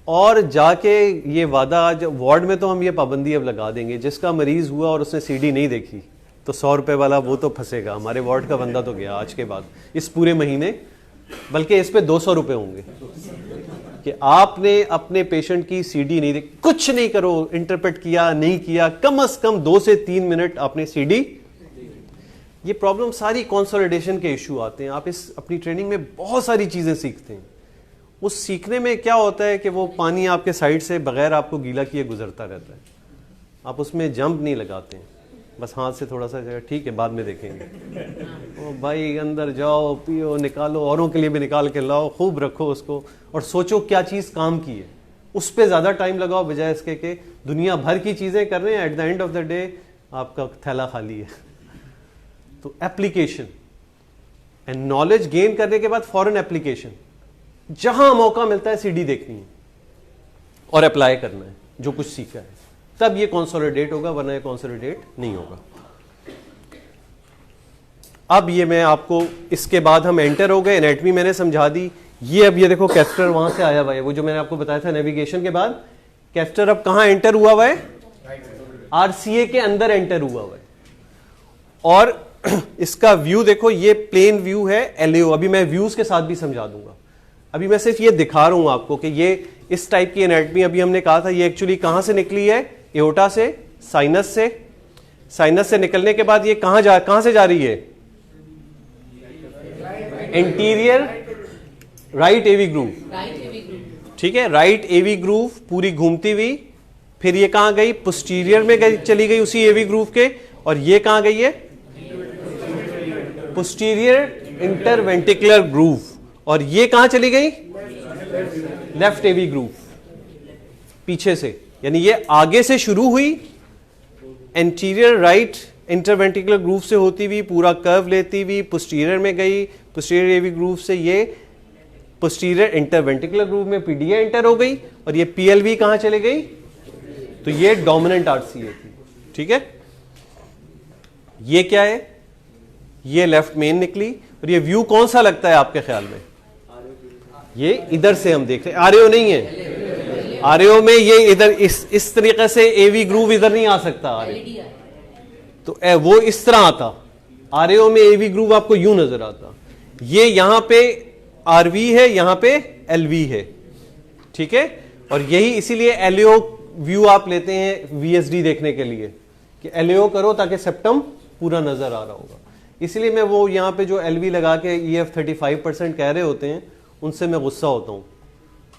और जाके ये वादा आज वार्ड में तो हम ये पाबंदी अब लगा देंगे, जिसका मरीज हुआ और उसने सीडी नहीं देखी तो 100 रुपए वाला वो तो फंसेगा। हमारे वार्ड का बंदा तो गया आज के बाद इस पूरे महीने, बल्कि इस पे 200 रुपए होंगे कि आपने अपने पेशेंट की सीडी नहीं देखी। कुछ नहीं करो, इंटरप्रेट किया नहीं किया, कम से कम 2 से 3 मिनट आपने सीडी। ये प्रॉब्लम सारी कंसोलिडेशन के इशू आते हैं। आप इस अपनी ट्रेनिंग में बहुत सारी चीजें सीखते हैं उस सीखने में क्या होता है कि वो पानी आपके साइड से बगैर आपको गीला किए गुजरता रहता है, आप उसमें जंप नहीं लगाते हैं, बस हाथ से थोड़ा सा जगह, ठीक है बाद में देखेंगे। ओ भाई अंदर जाओ, पियो, निकालो, औरों के लिए भी निकाल के लाओ, खूब रखो उसको और सोचो क्या चीज़ काम की है, उस पर ज़्यादा टाइम लगाओ बजाय इसके कि दुनिया भर की चीज़ें कर रहे हैं, at the end of the day आपका थैला खाली है। तो एप्लीकेशन एंड नॉलेज गेन करने के बाद फॉरेन एप्लीकेशन, जहां मौका मिलता है सीडी देखनी है और अप्लाई करना है जो कुछ सीखा है, तब ये कंसोलिडेट होगा, वरना ये कंसोलिडेट नहीं होगा। अब ये मैं आपको, इसके बाद हम एंटर हो गए, एनाटॉमी मैंने समझा दी। ये अब ये देखो कैस्टर वहां से आया हुआ है, वो जो मैंने आपको बताया था नेविगेशन के बाद, कैस्टर अब कहां एंटर हुआ हुआ है, आरसीए के अंदर एंटर हुआ हुआ है। और इसका व्यू देखो, ये प्लेन व्यू है एलएओ, अभी मैं व्यूज के साथ भी समझा दूंगा, अभी मैं सिर्फ ये दिखा रहा हूं आपको कि ये इस टाइप की एनाटॉमी, अभी हमने कहा था ये एक्चुअली कहां से निकली है, एओर्टा से, साइनस से, साइनस से निकलने के बाद ये कहां से जा रही है, एंटीरियर राइट एवी ग्रूव, ठीक है, राइट एवी ग्रूव पूरी घूमती हुई, फिर ये कहां गई, पोस्टीरियर में गई, चली गई उसी एवी ग्रूव के, और ये कहां गई है, पोस्टीरियर इंटरवेंटिकुलर ग्रूव, और ये कहां चली गई, लेफ्ट एवी ग्रूव पीछे से, यानी ये आगे से शुरू हुई, एंटीरियर राइट इंटरवेंटिकुलर ग्रूव से होती हुई पूरा कर्व लेती हुई पोस्टीरियर में गई, पोस्टीरियर एवी ग्रूव से ये पोस्टीरियर इंटरवेंटिकुलर ग्रूव में पीडीए एंटर हो गई, और ये पीएलवी कहां चले गई, तो ये डोमिनेंट आरसीए थी, ठीक है। ये क्या है, ये लेफ्ट मेन निकली, और ये व्यू कौन सा लगता है आपके ख्याल में, ये इधर से हम देख रहे हैं, आरएओ नहीं है, आरएओ में ये इधर इस तरीके से एवी ग्रूव इधर नहीं आ सकता आरएओ, तो वो इस तरह आता, आरएओ में एवी ग्रूव आपको यूं नजर आता, ये यहां पे आरवी है, यहां पे एलवी है, ठीक है। और यही इसीलिए एलएओ व्यू आप लेते हैं वीएसडी देखने के लिए कि एलएओ करो ताकि सेप्टम पूरा नजर आ रहा होगा, इसलिए मैं वो यहां पे जो एलवी लगा के EF 35% कह रहे होते हैं उनसे मैं गुस्सा होता हूं।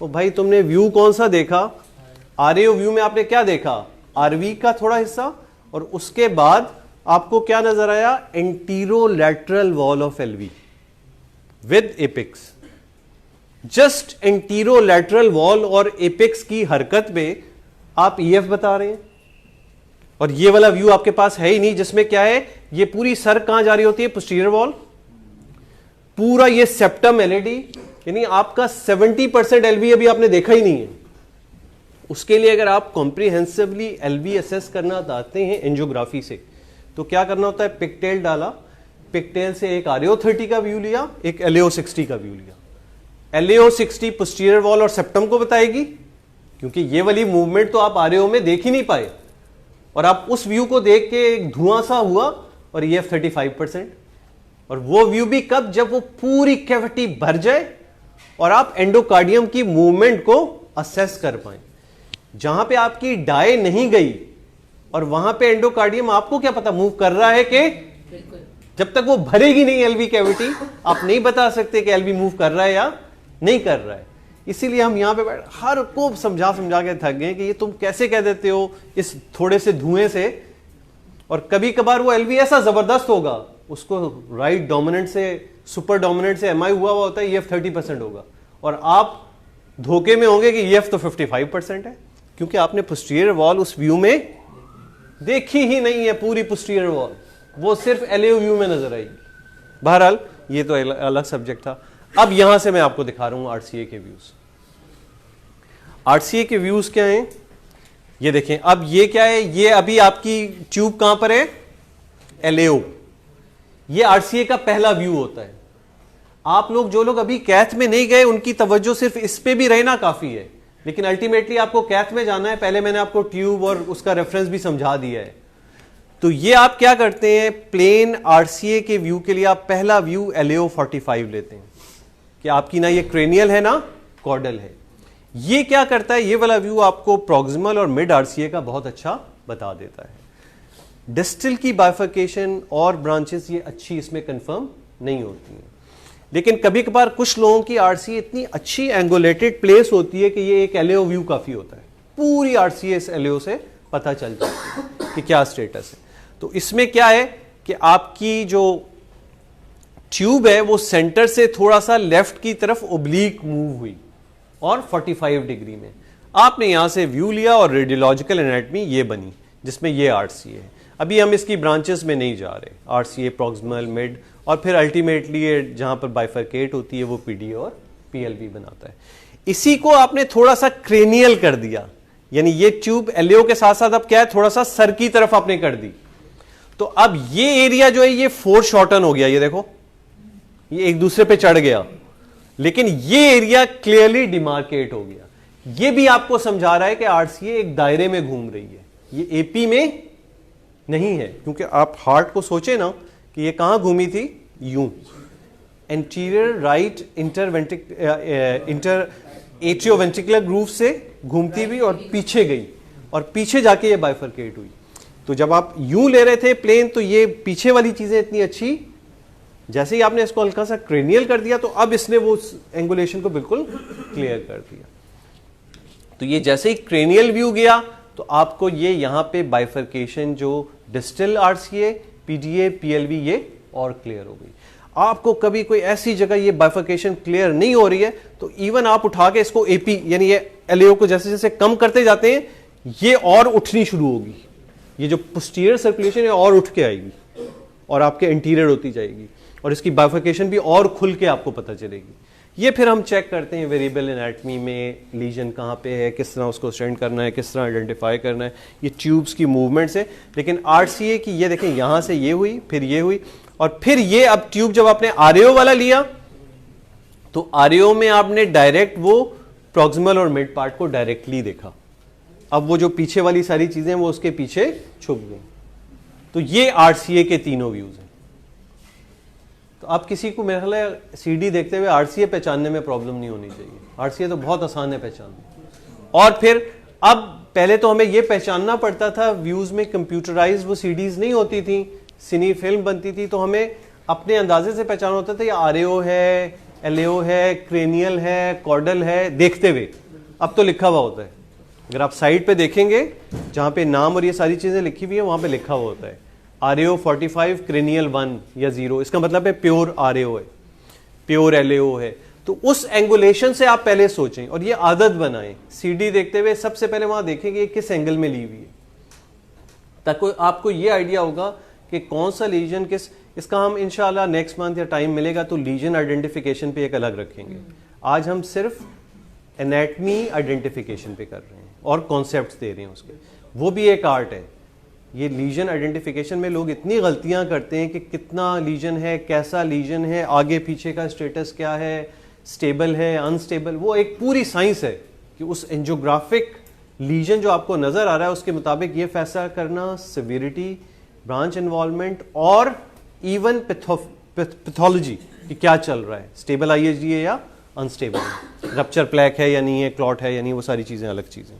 तो भाई तुमने व्यू कौन सा देखा, आरएओ व्यू में आपने क्या देखा, आरवी का थोड़ा हिस्सा, और उसके बाद आपको क्या नजर आया, anterolateral wall of LV with apex, just anterolateral wall और एपिक्स की हरकत में आप EF बता रहे हैं, और ये वाला व्यू आपके पास है ही नहीं, जिसमें क्या है, ये पूरी सर कहां जा रही होती है, पोस्टीरियर वॉल, पूरा ये सेप्टम एलएडी, यानी आपका 70% एलवी अभी आपने देखा ही नहीं है। उसके लिए अगर आप कॉम्प्रिहेंसिवली एलवी असेस करना चाहते हैं एंजियोग्राफी से, तो क्या करना होता है, पिकटेल डाला, पिकटेल से एक आरएओ 30 का व्यू लिया, एक एलएओ 60 का व्यू लिया, एलएओ 60 पोस्टीरियर वॉल और सेप्टम को बताएगी, क्योंकि ये वाली मूवमेंट तो आप आरएओ में देख ही नहीं पाए, और आप उस व्यू को देख के एक धुआं सा हुआ, और EF 35%, और वो व्यू भी कब, जब वो पूरी कैविटी भर जाए और आप एंडोकार्डियम की मूवमेंट को असेस कर पाए, जहां पे आपकी डाई नहीं गई और वहां पे एंडोकार्डियम आपको क्या पता मूव कर रहा है कि, जब तक वो भरेगी नहीं एलवी कैविटी, आप नहीं बता सकते कि एलवी मूव कर रहा है या नहीं कर रहा है। इसीलिए हम यहां पे हर को समझा के थक गए कि ये तुम कैसे कह देते हो इस थोड़े से धुएं से, और कभी कभार वो एलवी ऐसा जबरदस्त होगा, उसको राइट डोमिनेंट से सुपर डोमिनेंट से एमआई हुआ होता है, EF 30% होगा, और आप धोखे में होंगे कि EF तो 55% है, क्योंकि आपने पोस्टीरियर वॉल उस व्यू में देखी ही नहीं है, पूरी पोस्टीरियर वॉल वो सिर्फ एलएओ व्यू में नजर आएगी। बहरहाल ये तो अलग सब्जेक्ट था। अब यहां से मैं आपको दिखा रहा हूं आरसीए के व्यूज। आरसीए के व्यूज क्या हैं, ये देखें। अब ये क्या है, ये अभी आपकी ट्यूब कहां पर है, एलएओ। ये आरसीए का पहला व्यू होता है। आप लोग जो लोग अभी कैथ में नहीं गए, उनकी तवज्जो सिर्फ इस पे भी रहना काफी है, लेकिन अल्टीमेटली आपको कैथ में जाना है। पहले मैंने आपको ट्यूब और उसका रेफरेंस भी समझा दिया है। तो ये आप क्या करते हैं, प्लेन आरसीए के व्यू के लिए आप पहला व्यू एलएओ 45 लेते हैं कि आपकी ना ये क्रेनियल है ना कॉर्डल है। ये क्या करता है, ये वाला व्यू आपको प्रॉक्सिमल और मिड आरसीए का बहुत अच्छा बता देता है। डिस्टल की बाइफर्केशन और ब्रांचेस ये अच्छी इसमें कंफर्म नहीं होती हैं। लेकिन कभी कभार कुछ लोगों की आरसीए इतनी अच्छी एंगुलेटेड प्लेस होती है कि ये एक एलएओ व्यू काफी होता है, पूरी आरसीए इस एलएओ से पता चल जाती है कि क्या स्टेटस है। तो इसमें क्या है कि आपकी जो ट्यूब है वो सेंटर से थोड़ा सा लेफ्ट की तरफ ओब्लीक मूव हुई और 45 डिग्री में आपने यहां से व्यू लिया और रेडियोलॉजिकल एनाटमी ये बनी जिसमें ये आरसीए है। अभी हम इसकी ब्रांचेस में नहीं जा रहे, आरसीए, प्रॉक्सिमल, मिड और फिर अल्टीमेटली जहां पर बाइफरकेट होती है वो पीडी और पीएलवी बनाता है। इसी को आपने थोड़ा सा क्रेनियल कर दिया, यानी ये ट्यूब एलएओ के साथ साथ अब क्या है थोड़ा सा सर की तरफ आपने कर दी, तो अब ये एरिया जो है ये फोर शॉर्टन हो गया, ये देखो ये एक दूसरे पे चढ़ गया, लेकिन ये एरिया क्लियरली डिमार्केट हो गया। ये भी आपको समझा रहा है कि आरसीए एक दायरे में घूम रही है, ये एपी में नहीं है, क्योंकि आप हार्ट को सोचे ना कि ये कहां घूमी थी, यूं anterior right inter atrioventricular groove से घूमती हुई और पीछे गई और पीछे जाके ये बाइफरकेट हुई। तो जब आप यूं ले रहे थे प्लेन तो ये पीछे वाली चीजें इतनी अच्छी, जैसे ही आपने इसको हल्का सा क्रेनियल कर दिया तो अब इसने वो एंगुलेशन को बिल्कुल क्लियर कर दिया। तो ये जैसे ही क्रेनियल व्यू गया तो आपको ये यहां पे बाइफरकेशन जो डिस्टल आरसीए, पीडीए, पीएलवी ये और क्लियर हो गई। आपको कभी कोई ऐसी जगह ये बाइफरकेशन क्लियर नहीं हो रही है तो इवन आप उठा के इसको एपी यानी ये एलएओ को जैसे जैसे कम करते जाते हैं ये और उठनी शुरू होगी, ये जो पोस्टीरियर सर्कुलेशन है और उठ के आएगी और आपके इंटीरियर होती जाएगी और इसकी बाइफरकेशन भी और खुल के आपको पता चलेगी। ये फिर हम चेक करते हैं वेरिएबल एनाटमी में लीजन कहाँ पे है, किस तरह उसको स्टेंड करना है, किस तरह आइडेंटिफाई करना है, ये ट्यूब्स की मूवमेंट से। लेकिन आरसीए की ये देखें यहां से ये हुई, फिर ये हुई और फिर ये अब ट्यूब जब आपने आरएओ वाला लिया तो आरएओ में आपने डायरेक्ट वो प्रॉक्सिमल और मिड पार्ट को डायरेक्टली देखा, अब वो जो पीछे वाली सारी चीजें वो उसके पीछे छुप गई। तो ये आरसीए के तीनों व्यूज हैं। तो आप किसी को मेरे ख्याल है सीडी देखते हुए आरसीए पहचानने में प्रॉब्लम नहीं होनी चाहिए, आरसीए तो बहुत आसान है पहचानना। और फिर अब पहले तो हमें यह पहचानना पड़ता था, व्यूज में कंप्यूटराइज वो सीडीज नहीं होती थी, सिनी फिल्म बनती थी, तो हमें अपने अंदाजे से पहचान होता था ये आरएओ है, एलएओ है, क्रेनियल है, कॉर्डल है, देखते हुए। अब तो लिखा हुआ होता है, अगर आप साइड पे देखेंगे जहां पे नाम और ये सारी चीजें लिखी हुई है वहां पे लिखा हुआ होता है आरएओ 45 क्रेनियल 1 या 0, इसका मतलब है प्योर आरएओ है, प्योर एलएओ है। तो उस एंगुलेशन से आप पहले सोचें और ये आदत बनाएं, सीडी देखते हुए सबसे पहले वहां देखेंगे किस एंगल में ली हुई है, ताकि आपको ये आइडिया होगा कि कौन सा लीजन किस, इसका हम इंशाल्लाह नेक्स्ट मंथ या टाइम मिलेगा तो लीजन आइडेंटिफिकेशन पे एक अलग रखेंगे। आज हम सिर्फ एनाटमी आइडेंटिफिकेशन पे कर रहे हैं और कॉन्सेप्ट्स दे रहे हैं उसके, वो भी एक आर्ट है। ये लीजन आइडेंटिफिकेशन में लोग इतनी गलतियां करते हैं कि कितना लीजन है, कैसा लीजन है, आगे पीछे का स्टेटस क्या है, स्टेबल है, अनस्टेबल, वो एक पूरी साइंस है कि उस एंजियोग्राफिक लीजन जो आपको नजर आ रहा है उसके मुताबिक ये फैसला करना सिविरिटी, ब्रांच इन्वॉल्वमेंट और इवन पैथोलॉजी कि क्या चल रहा है, स्टेबल आईएचडी है या अनस्टेबल है, रप्चर प्लैक है या नहीं है, क्लॉट है या नहीं, वो सारी चीजें अलग चीजें।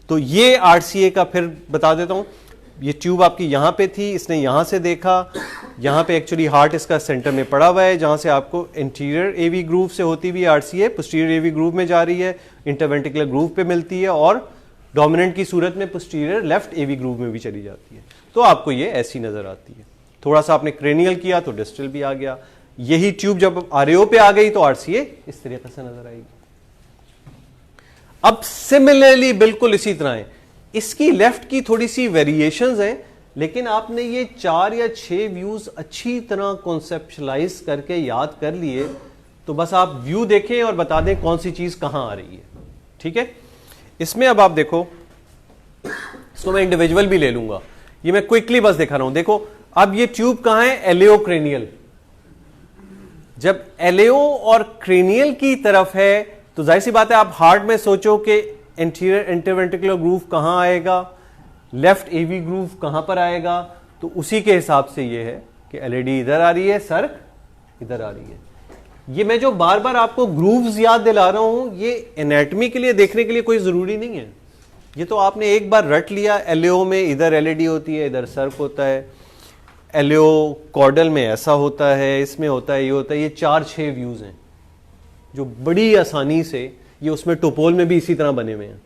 तो ये आरसीए का फिर बता देता हूं, ये ट्यूब आपकी यहां पे थी, इसने यहां से देखा, यहां पे एक्चुअली हार्ट इसका सेंटर में पड़ा हुआ है, जहां से आपको इंटीरियर एवी ग्रूव से होती हुई आरसीए पोस्टीरियर एवी ग्रूव में जा रही है, इंटरवेंट्रिकुलर ग्रूव पे मिलती है और डोमिनेंट की सूरत में पोस्टीरियर लेफ्ट एवी ग्रूव में भी चली जाती है। तो आपको ये ऐसी नजर आती है। थोड़ा सा आपने क्रेनियल किया तो डिस्टल भी आ गया। यही ट्यूब जब आरएओ पे आ गई तो आरसीए इस तरीके से नजर आएगी। अब सिमिलरली बिल्कुल इसी तरह है, इसकी लेफ्ट की थोड़ी सी वेरिएशंस हैं, लेकिन आपने ये 4 या 6 व्यूज अच्छी तरह कॉन्सेप्चुलाइज करके याद कर लिए तो बस आप व्यू देखें और बता दें कौन सी चीज कहां आ रही है। ठीक है, इसमें अब आप देखो, इसको मैं इंडिविजुअल भी ले लूंगा, ये मैं क्विकली बस दिखा रहा हूं। देखो अब ये ट्यूब कहां है, एलएओ क्रेनियल। जब एलएओ और क्रेनियल की तरफ है तो जाहिर सी बात है आप हार्ट में सोचो कि एंटीरियर इंटरवेंट्रिकुलर ग्रूव कहां आएगा, लेफ्ट एवी ग्रूव कहां पर आएगा, तो उसी के हिसाब से ये है कि एलईडी इधर आ रही है, सर्क इधर आ रही है। ये मैं जो बार बार आपको ग्रूव्स याद दिला रहा हूं ये एनाटॉमी के लिए देखने के लिए कोई जरूरी नहीं है, ये तो आपने एक बार रट लिया, एलएओ में इधर एलईडी होती है, इधर सर्क होता है, एलियो कॉर्डल में ऐसा होता है, इसमें होता है, ये होता है, ये 4-6 व्यूज हैं जो बड़ी आसानी से, ये उसमें टोपोल में भी इसी तरह बने हुए हैं,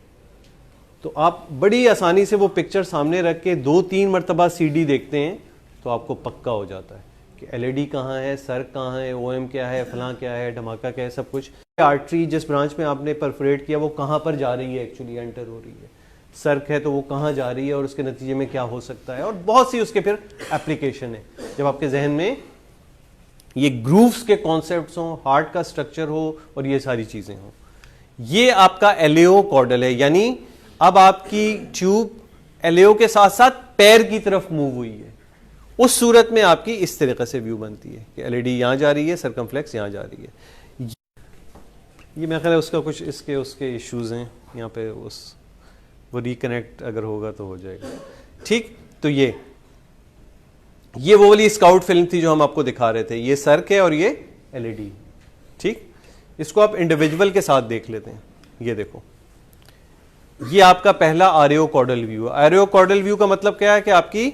तो आप बड़ी आसानी से वो पिक्चर सामने रख के 2-3 मरतबा सीडी देखते हैं तो आपको पक्का हो जाता है कि एलईडी कहाँ है, सर कहाँ है, ओएम क्या है, फलां क्या है, धमाका क्या है, सब कुछ। आर्टरी जिस ब्रांच में आपने परफोरेट किया वो कहाँ पर जा रही है, एक्चुअली एंटर हो रही है, सर्क है तो वो कहाँ जा रही है और उसके नतीजे में क्या हो सकता है, और बहुत सी उसके फिर एप्लीकेशन है। जब आपके जहन में ये ग्रूव्स के कॉन्सेप्ट्स हों, हार्ट का स्ट्रक्चर हो और ये सारी चीजें हों, ये आपका एलियो कॉर्डल है। यानी अब आपकी ट्यूब एलियो के साथ साथ पैर की तरफ मूव हुई है। उस सूरत में आपकी इस तरीके से व्यू बनती है कि एलईडी यहां जा रही है, सर्कमफ्लेक्स यहां जा रही है। ये मेरा ख्याल है उसका कुछ इसके उसके इश्यूज हैं यहाँ पे, वो रिकनेक्ट अगर होगा तो हो जाएगा। ठीक, तो ये वो वाली स्काउट फिल्म थी जो हम आपको दिखा रहे थे, ये सर्क है और ये एलईडी। ठीक, इसको आप इंडिविजुअल के साथ देख लेते हैं। ये देखो, ये आपका पहला आरियो कॉर्डल व्यू है। आरियो कॉर्डल व्यू का मतलब क्या है कि आपकी,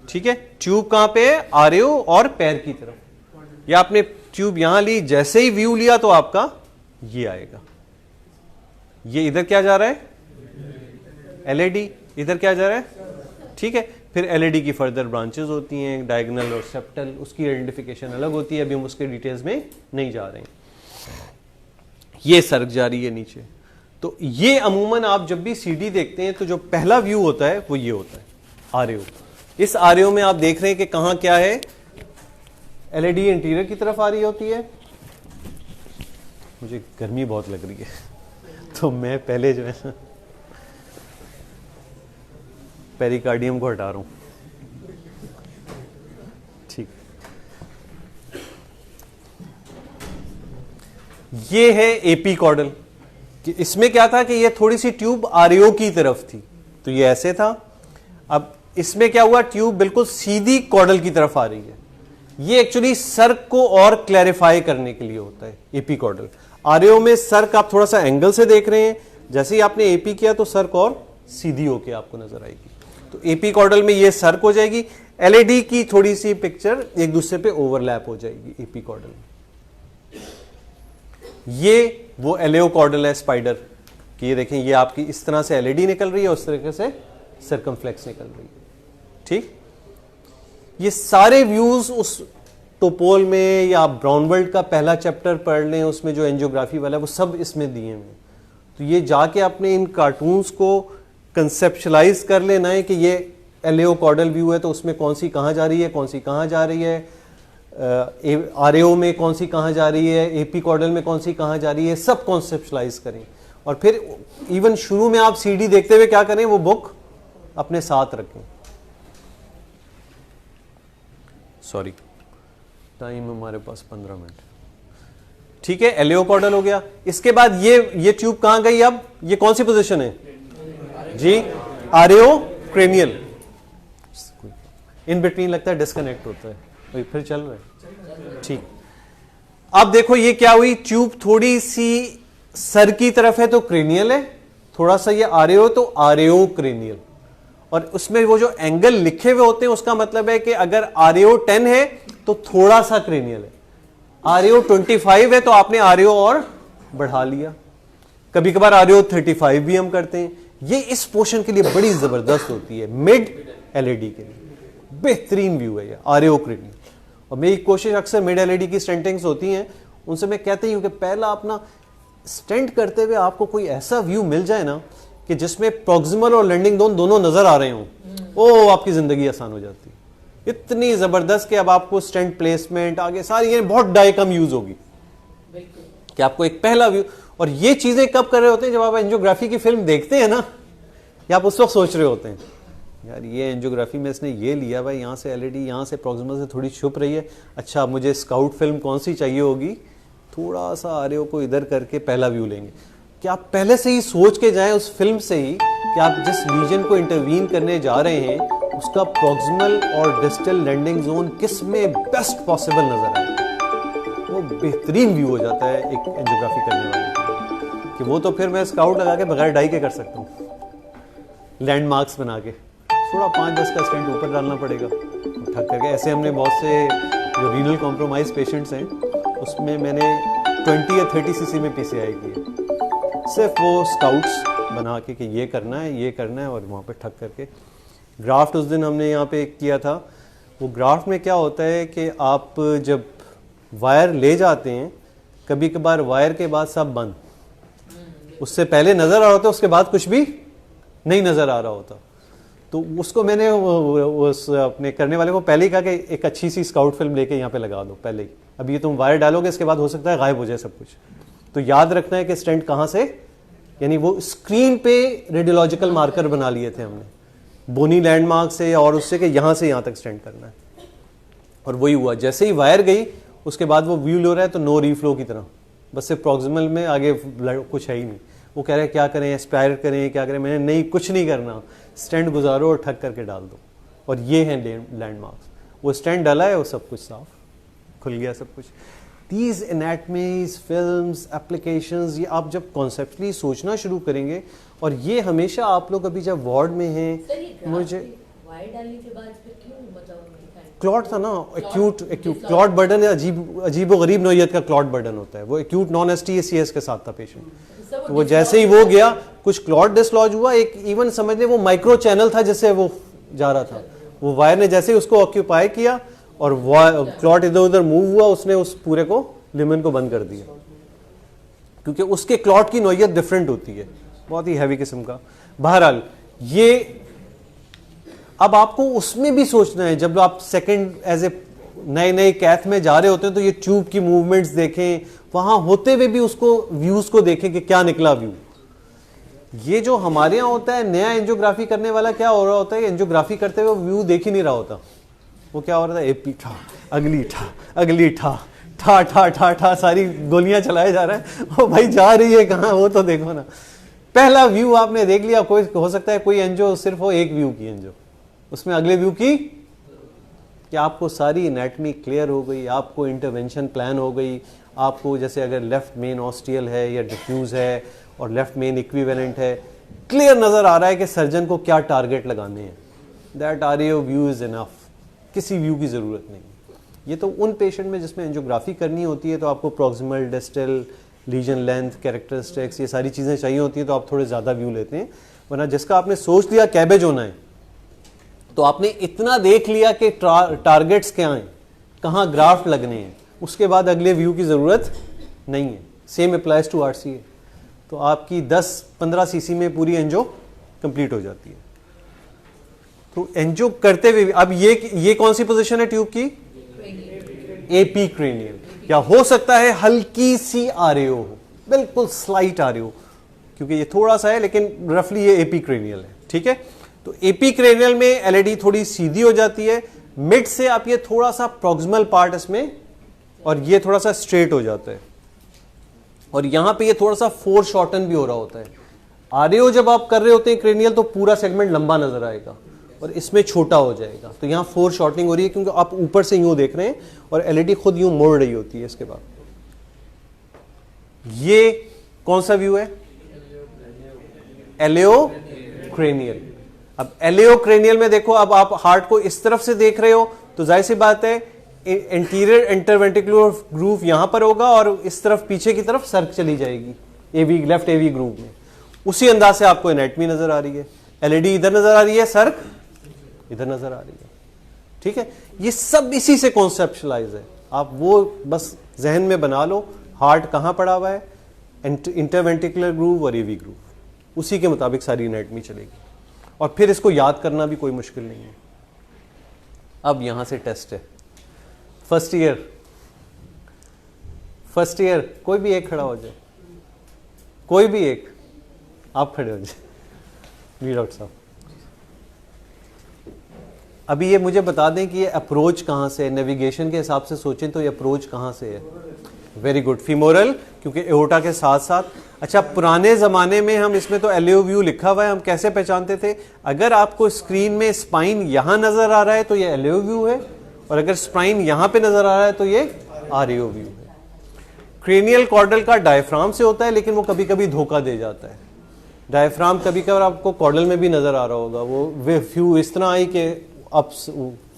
ठीक है, ट्यूब कहां पे है, आरियो और पैर की तरफ। या आपने ट्यूब यहां ली, जैसे ही व्यू लिया तो आपका ये आएगा। ये इधर क्या जा रहा है, एलईडी, इधर क्या जा रहा है। ठीक है, फिर एलईडी की फर्दर ब्रांचेस होती हैं, डायगोनल और सेप्टल, उसकी आइडेंटिफिकेशन अलग होती है, अभी हम उसके डिटेल्स में नहीं जा रहे हैं। ये सर्क जा रही है नीचे। तो ये अमूमन आप जब भी सीडी देखते हैं तो जो पहला व्यू होता है वो ये होता है, आरओ। इस आरओ में आप देख रहे हैं कि कहां क्या है, एलईडी इंटीरियर की तरफ आ रही होती है। मुझे गर्मी बहुत लग रही है तो मैं पहले जो है पेरिकार्डियम को हटा रहा हूं। ठीक, ये है एपी कॉर्डल। कि इसमें क्या था कि ये थोड़ी सी ट्यूब आरओ की तरफ थी, तो ये ऐसे था। अब इसमें क्या हुआ, ट्यूब बिल्कुल सीधी कॉर्डल की तरफ आ रही है। ये एक्चुअली सर्क को और क्लैरिफाई करने के लिए होता है एपी कॉर्डल। आरओ में सर्क आप थोड़ा सा एंगल से देख रहे हैं, जैसे ही आपने एपी किया तो सर्क और सीधी होके आपको नजर आएगी। तो एपी कॉर्डल में ये सर्क हो जाएगी, एलईडी की थोड़ी सी पिक्चर एक दूसरे पे ओवरलैप हो जाएगी एपी कॉर्डल में। ये वो एलियो कॉर्डल है स्पाइडर कि ये देखें, ये आपकी इस तरह से एलईडी निकल रही है, उस तरीके से सर्कमफ्लेक्स निकल रही है। ठीक, ये सारे व्यूज उस टोपोल में, या ब्राउन वर्ल्ड का पहला चैप्टर पढ़ लें, उसमें जो एंजियोग्राफी वाला है वो सब इसमें दिए हैं। तो ये जाके आपने इन कार्टून्स को कंसेप्शलाइज कर लेना है कि ये एलियो कॉर्डल व्यू है तो उसमें कौन सी कहां जा रही है, कौन सी कहां जा रही है, आरओ में कौन सी कहां जा रही है, एपी कॉर्डल में कौन सी कहां जा रही है, सब कॉन्सेप्शलाइज करें। और फिर इवन शुरू में आप सीडी देखते हुए क्या करें, वो बुक अपने साथ रखें। सॉरी, टाइम हमारे पास 15 मिनट। ठीक है, एलियो कॉर्डल हो गया। इसके बाद ये ट्यूब कहां गई, अब ये कौन सी पोजीशन है जी, आरओ क्रेनियल। इन बिटवीन लगता है डिस्कनेक्ट होता है, फिर चल रहा है। ठीक, अब देखो ये क्या हुई, ट्यूब थोड़ी सी सर की तरफ है तो क्रेनियल है, थोड़ा सा ये आरओ तो आरओ क्रेनियल। और उसमें वो जो एंगल लिखे हुए होते हैं उसका मतलब है कि अगर आरओ 10 है तो थोड़ा सा क्रेनियल है, आरओ 25 है तो आपने आरओ और बढ़ा लिया। कभी कभार आरओ 35 भी हम करते हैं। ये इस पोर्शन के लिए बड़ी जबरदस्त होती है, मिड एलईडी के लिए बेहतरीन व्यू है ये आरओ क्रेनियल। और मेरी कोशिश अक्सर मिड एलईडी की स्टेंटिंग्स होती हैं, उनसे मैं कहती हूं कि पहला अपना स्टेंट करते हुए आपको कोई ऐसा व्यू मिल जाए ना कि जिसमें प्रॉक्सिमल और लैंडिंग दोनों नजर आ रहे हों, ओ आपकी जिंदगी आसान हो जाती है। इतनी जबरदस्त कि अब आपको स्टेंट प्लेसमेंट आगे सारी ये बहुत डाई कम यूज होगी कि आपको एक पहला व्यू। और ये चीजें कब कर रहे होते हैं, जब आप एंजियोग्राफी की फिल्म देखते हैं ना, या आप उस वक्त सोच रहे होते हैं यार ये एंजियोग्राफी में इसने ये लिया भाई, यहाँ से एलईडी, यहाँ से प्रॉक्सिमल से थोड़ी छुप रही है, अच्छा मुझे स्काउट फिल्म कौन सी चाहिए होगी, थोड़ा सा आरओ को इधर करके पहला व्यू लेंगे। कि आप पहले से ही सोच के जाएं उस फिल्म से ही कि आप जिस रीजन को इंटरवीन करने जा रहे हैं उसका प्रॉक्सिमल और डिस्टल लैंडिंग जोन किस में बेस्ट पॉसिबल नजर आए, वो बेहतरीन व्यू हो जाता है एक एंजियोग्राफी करने वाले कि वो तो फिर मैं स्काउट लगा के बगैर डाई के कर सकता हूँ, लैंडमार्क्स बना के। थोड़ा 5-10 का स्टेंट ऊपर डालना पड़ेगा, ठक करके। ऐसे हमने बहुत से जो रीनल कॉम्प्रोमाइज पेशेंट्स हैं उसमें मैंने 20 या 30 सीसी में पीसीआई की है, सिर्फ वो स्काउट्स बना के कि ये करना है ये करना है, और वहाँ पे ठक करके। ग्राफ्ट उस दिन हमने यहाँ पे किया था। वो ग्राफ्ट में क्या होता है कि आप जब वायर ले जाते हैं, कभी कभार वायर के बाद सब बंद, उससे पहले नज़र आ रहा होता है, उसके बाद कुछ भी नहीं नज़र आ रहा होता। तो उसको मैंने उस अपने करने वाले को पहले ही कहा कि एक अच्छी सी स्काउट फिल्म लेके यहाँ पे लगा दो पहले ही, अभी तुम वायर डालोगे इसके बाद हो सकता है गायब हो जाए सब कुछ। तो याद रखना है कि स्टेंट कहाँ से, यानी वो स्क्रीन पे रेडियोलॉजिकल मार्कर बना लिए थे हमने बोनी लैंडमार्क से और उससे कि यहाँ से यहाँ तक स्टेंट करना है, और वही हुआ। जैसे ही वायर गई उसके बाद वो व्यूल हो रहा है तो नो रीफ्लो की तरह, बस सिर्फ प्रॉक्सिमल में, आगे कुछ है ही नहीं। वो कह रहे हैं क्या करें, एस्पायर करें, क्या करें, मैंने नहीं कुछ नहीं करना, स्टेंट गुजारो और ठक करके डाल दो, और ये हैं लैंडमार्क्स। वो स्टेंट डाला है, वो सब कुछ साफ खुल गया सब कुछ। दीज एनाटमीज, फिल्म्स, एप्लीकेशंस, ये आप जब कॉन्सेप्चुअली सोचना शुरू करेंगे, और ये हमेशा आप लोग अभी जब वार्ड में हैं, मुझे वायर डालने के बाद फिर क्यों मतलब क्लॉट था ना, एक्यूट क्लॉट बर्डन, अजीब व गरीब नौयत का क्लॉट बर्डन होता है। वो एक्यूट नॉन STS के साथ था पेशेंट, तो वो जैसे ही वो गया कुछ क्लॉट डिसलॉज हुआ, एक इवन समझ ले वो माइक्रो चैनल था जिससे वो जा रहा था, वो वायर ने जैसे ही उसको ऑक्यूपाई किया और क्लॉट इधर उधर मूव हुआ, उसने उस पूरे को लिमन को बंद कर दिया, क्योंकि उसके क्लॉट की नौयत डिफरेंट होती है, बहुत ही हैवी किस्म का। बहरहाल ये अब आपको उसमें भी सोचना है, जब आप सेकंड एज ए नए कैथ में जा रहे होते हैं तो ये ट्यूब की मूवमेंट्स देखें, वहां होते हुए भी उसको व्यूज को देखें कि क्या निकला व्यू। ये जो हमारे यहाँ होता है नया एंजियोग्राफी करने वाला, क्या हो रहा होता है, एंजियोग्राफी करते हुए व्यू देख ही नहीं रहा होता। वो क्या हो रहा था, एपी ठा अगली ठा अगली ठा ठा ठा ठा ठा सारी गोलियां चलाए जा रहा है, वो भाई जा रही है कहाँ, वो तो देखो ना। पहला व्यू आपने देख लिया, कोई हो सकता है कोई एंजियो सिर्फ हो एक व्यू की एंजियो, उसमें अगले व्यू की कि आपको सारी एनाटमी क्लियर हो गई, आपको इंटरवेंशन प्लान हो गई, आपको जैसे अगर लेफ्ट मेन ऑस्टियल है या डिफ्यूज है और लेफ्ट मेन इक्विवेलेंट है, क्लियर नजर आ रहा है कि सर्जन को क्या टारगेट लगाने हैं। That RAO view is enough, किसी व्यू की जरूरत नहीं। ये तो उन पेशेंट में जिसमें एंजियोग्राफी करनी होती है तो आपको proximal, distal, lesion length, characteristics, ये सारी चीजें चाहिए होती है, तो आप थोड़े ज्यादा व्यू लेते हैं। वरना जिसका आपने सोच लिया कैबेज होना है, तो आपने इतना देख लिया कि टारगेट्स क्या हैं, कहाँ ग्राफ्ट लगने हैं, उसके बाद अगले व्यू की जरूरत नहीं है। Same applies to RCA। तो आपकी 10-15 सीसी में पूरी एंजियो कंप्लीट हो जाती है। तो एंजियो करते हुए अब ये कौन सी पोजीशन है ट्यूब की, AP क्रेनियल, या हो सकता है हल्की सी RAO हो, बिल्कुल स्लाइट RAO, क्योंकि ये थोड़ा सा है लेकिन रफली ये AP क्रेनियल है, ठीक है। तो AP क्रेनियल में LAD थोड़ी सीधी हो जाती है, मिड से आप ये थोड़ा सा प्रॉक्सिमल पार्ट इसमें, और ये थोड़ा सा स्ट्रेट हो जाता है, और यहां पे ये थोड़ा सा फोर शॉर्टन भी हो रहा होता है। RAO जब आप कर रहे होते हैं क्रेनियल तो पूरा सेगमेंट लंबा नजर आएगा और इसमें छोटा हो जाएगा, तो यहां फोर शॉर्टनिंग हो रही है क्योंकि आप ऊपर से यूं देख रहे हैं और LAD खुद यूं मोड़ रही होती है। इसके बाद ये कौन सा व्यू है, LAO क्रेनियल। अब LAO क्रेनियल में देखो, अब आप हार्ट को इस तरफ से देख रहे हो तो जाहिर सी बात है इंटीरियर इंटरवेंट्रिकुलर ग्रूव यहां पर होगा और इस तरफ पीछे की तरफ सर्क चली जाएगी AV, लेफ्ट AV ग्रूव में। उसी अंदाज से आपको एनाटमी नजर आ रही है, LAD इधर नजर आ रही है, सर्क इधर नजर आ रही है, ठीक है। ये सब इसी से कॉन्सेप्चुलाइज है, आप वो बस जहन में बना लो हार्ट कहां पड़ा हुआ है, इंटरवेंट्रिकुलर ग्रूव और AV ग्रूव, उसी के मुताबिक सारी एनाटमी चलेगी और फिर इसको याद करना भी कोई मुश्किल नहीं है। अब यहां से टेस्ट है, फर्स्ट ईयर कोई भी एक खड़ा हो जाए, कोई भी एक, आप खड़े हो जाए लीड आउट साहब। अभी ये मुझे बता दें कि ये अप्रोच कहां से है, नेविगेशन के हिसाब से सोचें तो ये अप्रोच कहां से है। वेरी गुड, फीमोरल, क्योंकि एओर्टा के साथ साथ। अच्छा, पुराने ज़माने में हम इसमें तो LAO व्यू लिखा हुआ है, हम कैसे पहचानते थे, अगर आपको स्क्रीन में स्पाइन यहां नजर आ रहा है तो ये LAO व्यू है, और अगर स्पाइन यहां पे नजर आ रहा है तो ये RAO व्यू है। क्रेनियल कॉर्डल का डायफ्राम से होता है, लेकिन वो कभी कभी धोखा दे जाता है। डायफ्राम कभी कभी आपको कॉर्डल में भी नजर आ रहा होगा, वो व्यू इस तरह आई कि अप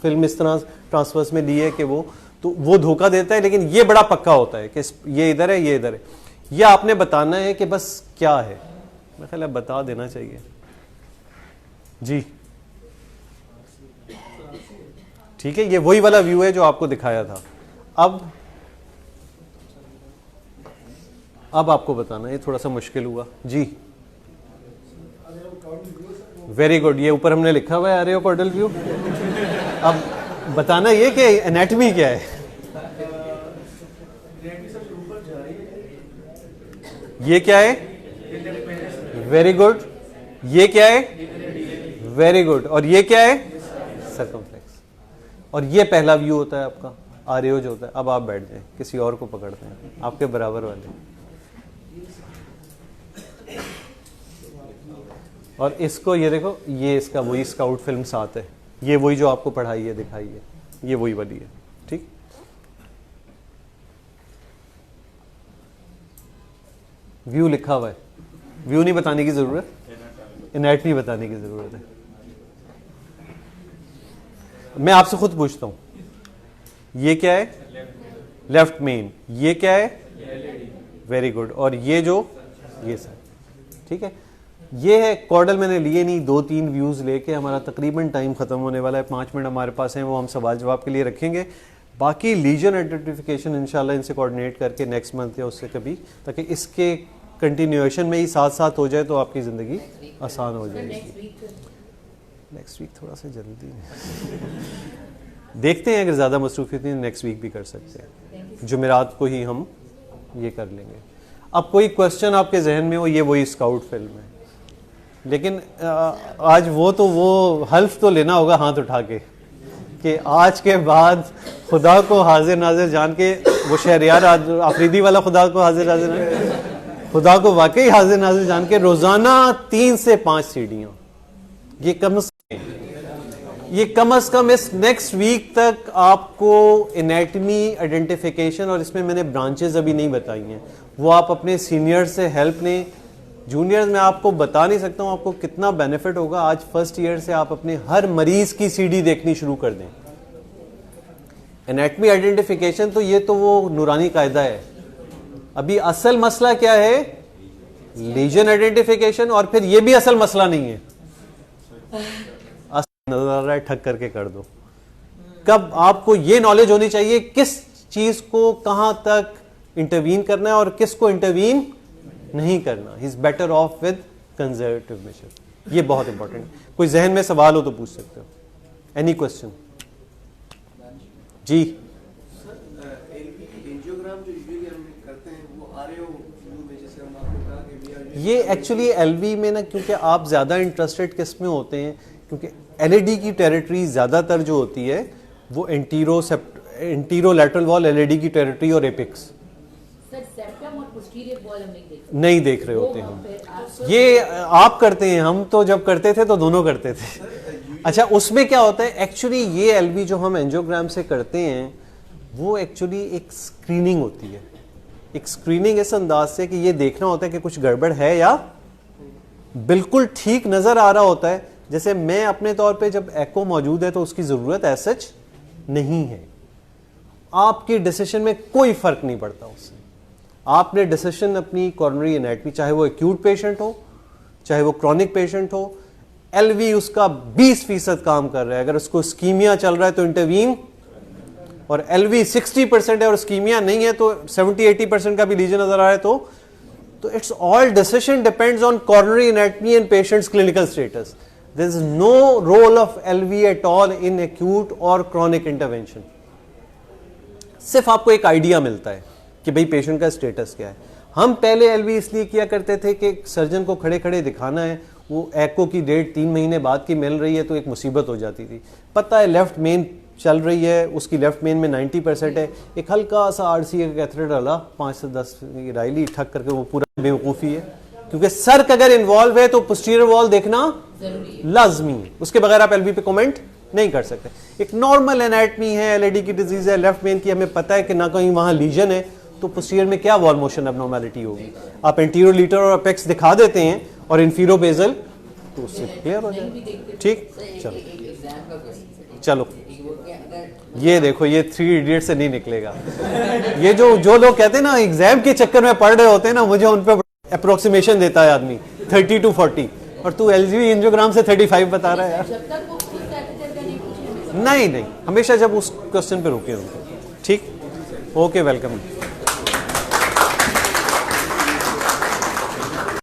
फिल्म इस तरह ट्रांसवर्स में ली है कि वो धोखा देता है, लेकिन ये बड़ा पक्का होता है कि ये इधर है, ये इधर है। ये आपने बताना है कि बस क्या है, मेरा ख्याल है बता देना चाहिए जी। ठीक है, ये वही वाला व्यू है जो आपको दिखाया था। अब आपको बताना, ये थोड़ा सा मुश्किल हुआ जी। वेरी गुड, ये ऊपर हमने लिखा हुआ है एरियो कॉर्डल व्यू। अब बताना ये कि एनाटॉमी क्या है। ये क्या है? Very good. ये क्या है? Very good. और ये क्या है? सर्कमफ्लेक्स। और ये पहला व्यू होता है आपका, आरएओ जो होता है। अब आप बैठ जाएं, किसी और को पकड़ते हैं, आपके बराबर वाले। और इसको ये देखो, ये इसका वही स्काउट फिल्म 7 है, ये वही जो आपको पढ़ाई है, दिखाई है, ये वही वाली है। ठीक, व्यू लिखा हुआ है, व्यू नहीं बताने की जरूरत, एनाटॉमी बताने की जरूरत है। मैं आपसे खुद पूछता हूं, ये क्या है? Left main. ये क्या है? Very good. और ये जो ये सर, ठीक है, ये है कॉर्डल। मैंने लिए नहीं, 2-3 व्यूज लेके हमारा तकरीबन टाइम खत्म होने वाला है। 5 मिनट हमारे पास हैं, वो हम सवाल जवाब के लिए रखेंगे। बाकी लीजन आइडेंटिफिकेशन इंशाल्लाह इनसे कोऑर्डिनेट करके नेक्स्ट मंथ या उससे कभी, ताकि इसके कंटिन्यूएशन में ही साथ साथ हो जाए तो आपकी ज़िंदगी आसान हो जाएगी। नेक्स्ट वीक थोड़ा सा जल्दी देखते हैं, अगर ज़्यादा मसरूफियत नहीं नेक्स्ट वीक भी कर सकते हैं, जुमेरात को ही हम ये कर लेंगे। अब कोई क्वेश्चन आपके जहन में हो, ये वही स्काउट फिल्म है, लेकिन आज वो हल्फ तो लेना होगा हाथ उठा के कि आज के बाद खुदा को हाजिर नाजिर जान के, वो शहरियार आफरीदी वाला खुदा को हाजिर नाजिर, खुदा को वाकई हाजिर नाजिर जान के रोजाना 3 से 5 सीढ़ियां, ये कम से कम इस नेक्स्ट वीक तक आपको एनाटॉमी आइडेंटिफिकेशन, और इसमें मैंने ब्रांचेस अभी नहीं बताई हैं, वो आप अपने सीनियर से हेल्प लें। जूनियर्स में आपको बता नहीं सकता हूं आपको कितना बेनिफिट होगा। आज फर्स्ट ईयर से आप अपने हर मरीज की सीडी देखनी शुरू कर दें। एनाटॉमी आइडेंटिफिकेशन तो ये तो वो नूरानी कायदा है। अभी असल मसला क्या है? Lesion identification. और फिर ये भी असल मसला नहीं है, नजर आ रहा है ठक करके कर दो। कब आपको ये नॉलेज होनी चाहिए किस चीज को कहां तक इंटरवीन करना है और किस को इंटरवीन नहीं करना। He is better off with conservative measure. ये बहुत इंपॉर्टेंट है। कोई जहन में सवाल हो तो पूछ सकते हो। एनी क्वेश्चन जी? ये एक्चुअली एलवी में ना, क्योंकि आप ज्यादा इंटरेस्टेड किस में होते हैं, क्योंकि एलईडी की टेरिटरी ज्यादातर जो होती है वो एंटीरो लैटरल वॉल, एलईडी की टेरिटरी और एपिक्स नहीं देख रहे होते हम। ये आप करते हैं, हम तो जब करते थे तो दोनों करते थे। अच्छा, उसमें क्या होता है एक्चुअली, ये एलवी जो हम एंजियोग्राम से करते हैं वो एक्चुअली एक स्क्रीनिंग होती है। एक स्क्रीनिंग इस अंदाज से कि ये देखना होता है कि कुछ गड़बड़ है या बिल्कुल ठीक नजर आ रहा होता है। जैसे मैं अपने तौर पे, जब एको मौजूद है तो उसकी जरूरत ऐसा नहीं है। आपके डिसीजन में कोई फर्क नहीं पड़ता उससे। आपने डिसीजन अपनी कॉर्नरी एनाटॉमी, चाहे वो एक्यूट पेशेंट हो चाहे वो क्रॉनिक पेशेंट हो, एलवी उसका 20% काम कर रहा है। अगर उसको स्कीमिया चल रहा है तो इंटरवीन, और एलवी 60% है और स्कीमिया नहीं है तो 70-80% का भी लीजन नजर आ रहा है तो it's all decision depends on coronary anatomy and patients clinical status. There is no role of LV at all in acute और क्रॉनिक इंटरवेंशन। सिर्फ आपको एक आइडिया मिलता है कि भाई पेशेंट का स्टेटस क्या है। हम पहले एलवी इसलिए किया करते थे कि सर्जन को खड़े खड़े दिखाना है, वो एको की डेट 3 महीने बाद की मिल रही है तो एक मुसीबत हो जाती थी। पता है लेफ्ट मेन चल रही है, उसकी लेफ्ट मेन में 90% है, एक हल्का सा आरसीए का कैथेटर डाला 5 से 10 राइली ठक करके, वो पूरा बेवकूफ़ी है। क्योंकि सर अगर इन्वॉल्व है तो पोस्टीरियर वॉल देखना लाजमी है, उसके बगैर आप एलवी पे कमेंट नहीं कर सकते। एक नॉर्मल एनाटॉमी है, एलईडी की डिजीज है, लेफ्ट मेन की, हमें पता है कि ना कहीं वहां लीजन है तो पोस्टीरियर में क्या वॉल मोशन एब्नॉर्मैलिटी होगी। आप एंटीरियर लीटर और अपेक्स दिखा देते हैं और इन्फीरो बेजल तो उससे क्लियर हो जाए। ठीक, चलो चलो ये देखो, ये 3 इडियट से नहीं निकलेगा। ये जो लोग कहते हैं ना एग्जाम के चक्कर में पढ़ रहे होते हैं ना, मुझे उन पे अप्रोक्सीमेशन देता है आदमी 30 to 40, और तू एलजीवी एंजियोग्राम से 35 बता रहा है यार। जब तक वो खुद कैथेटर का नहीं पूछे नहीं, हमेशा जब उस क्वेश्चन पे रुके होंगे। ठीक, ओके, वेलकम।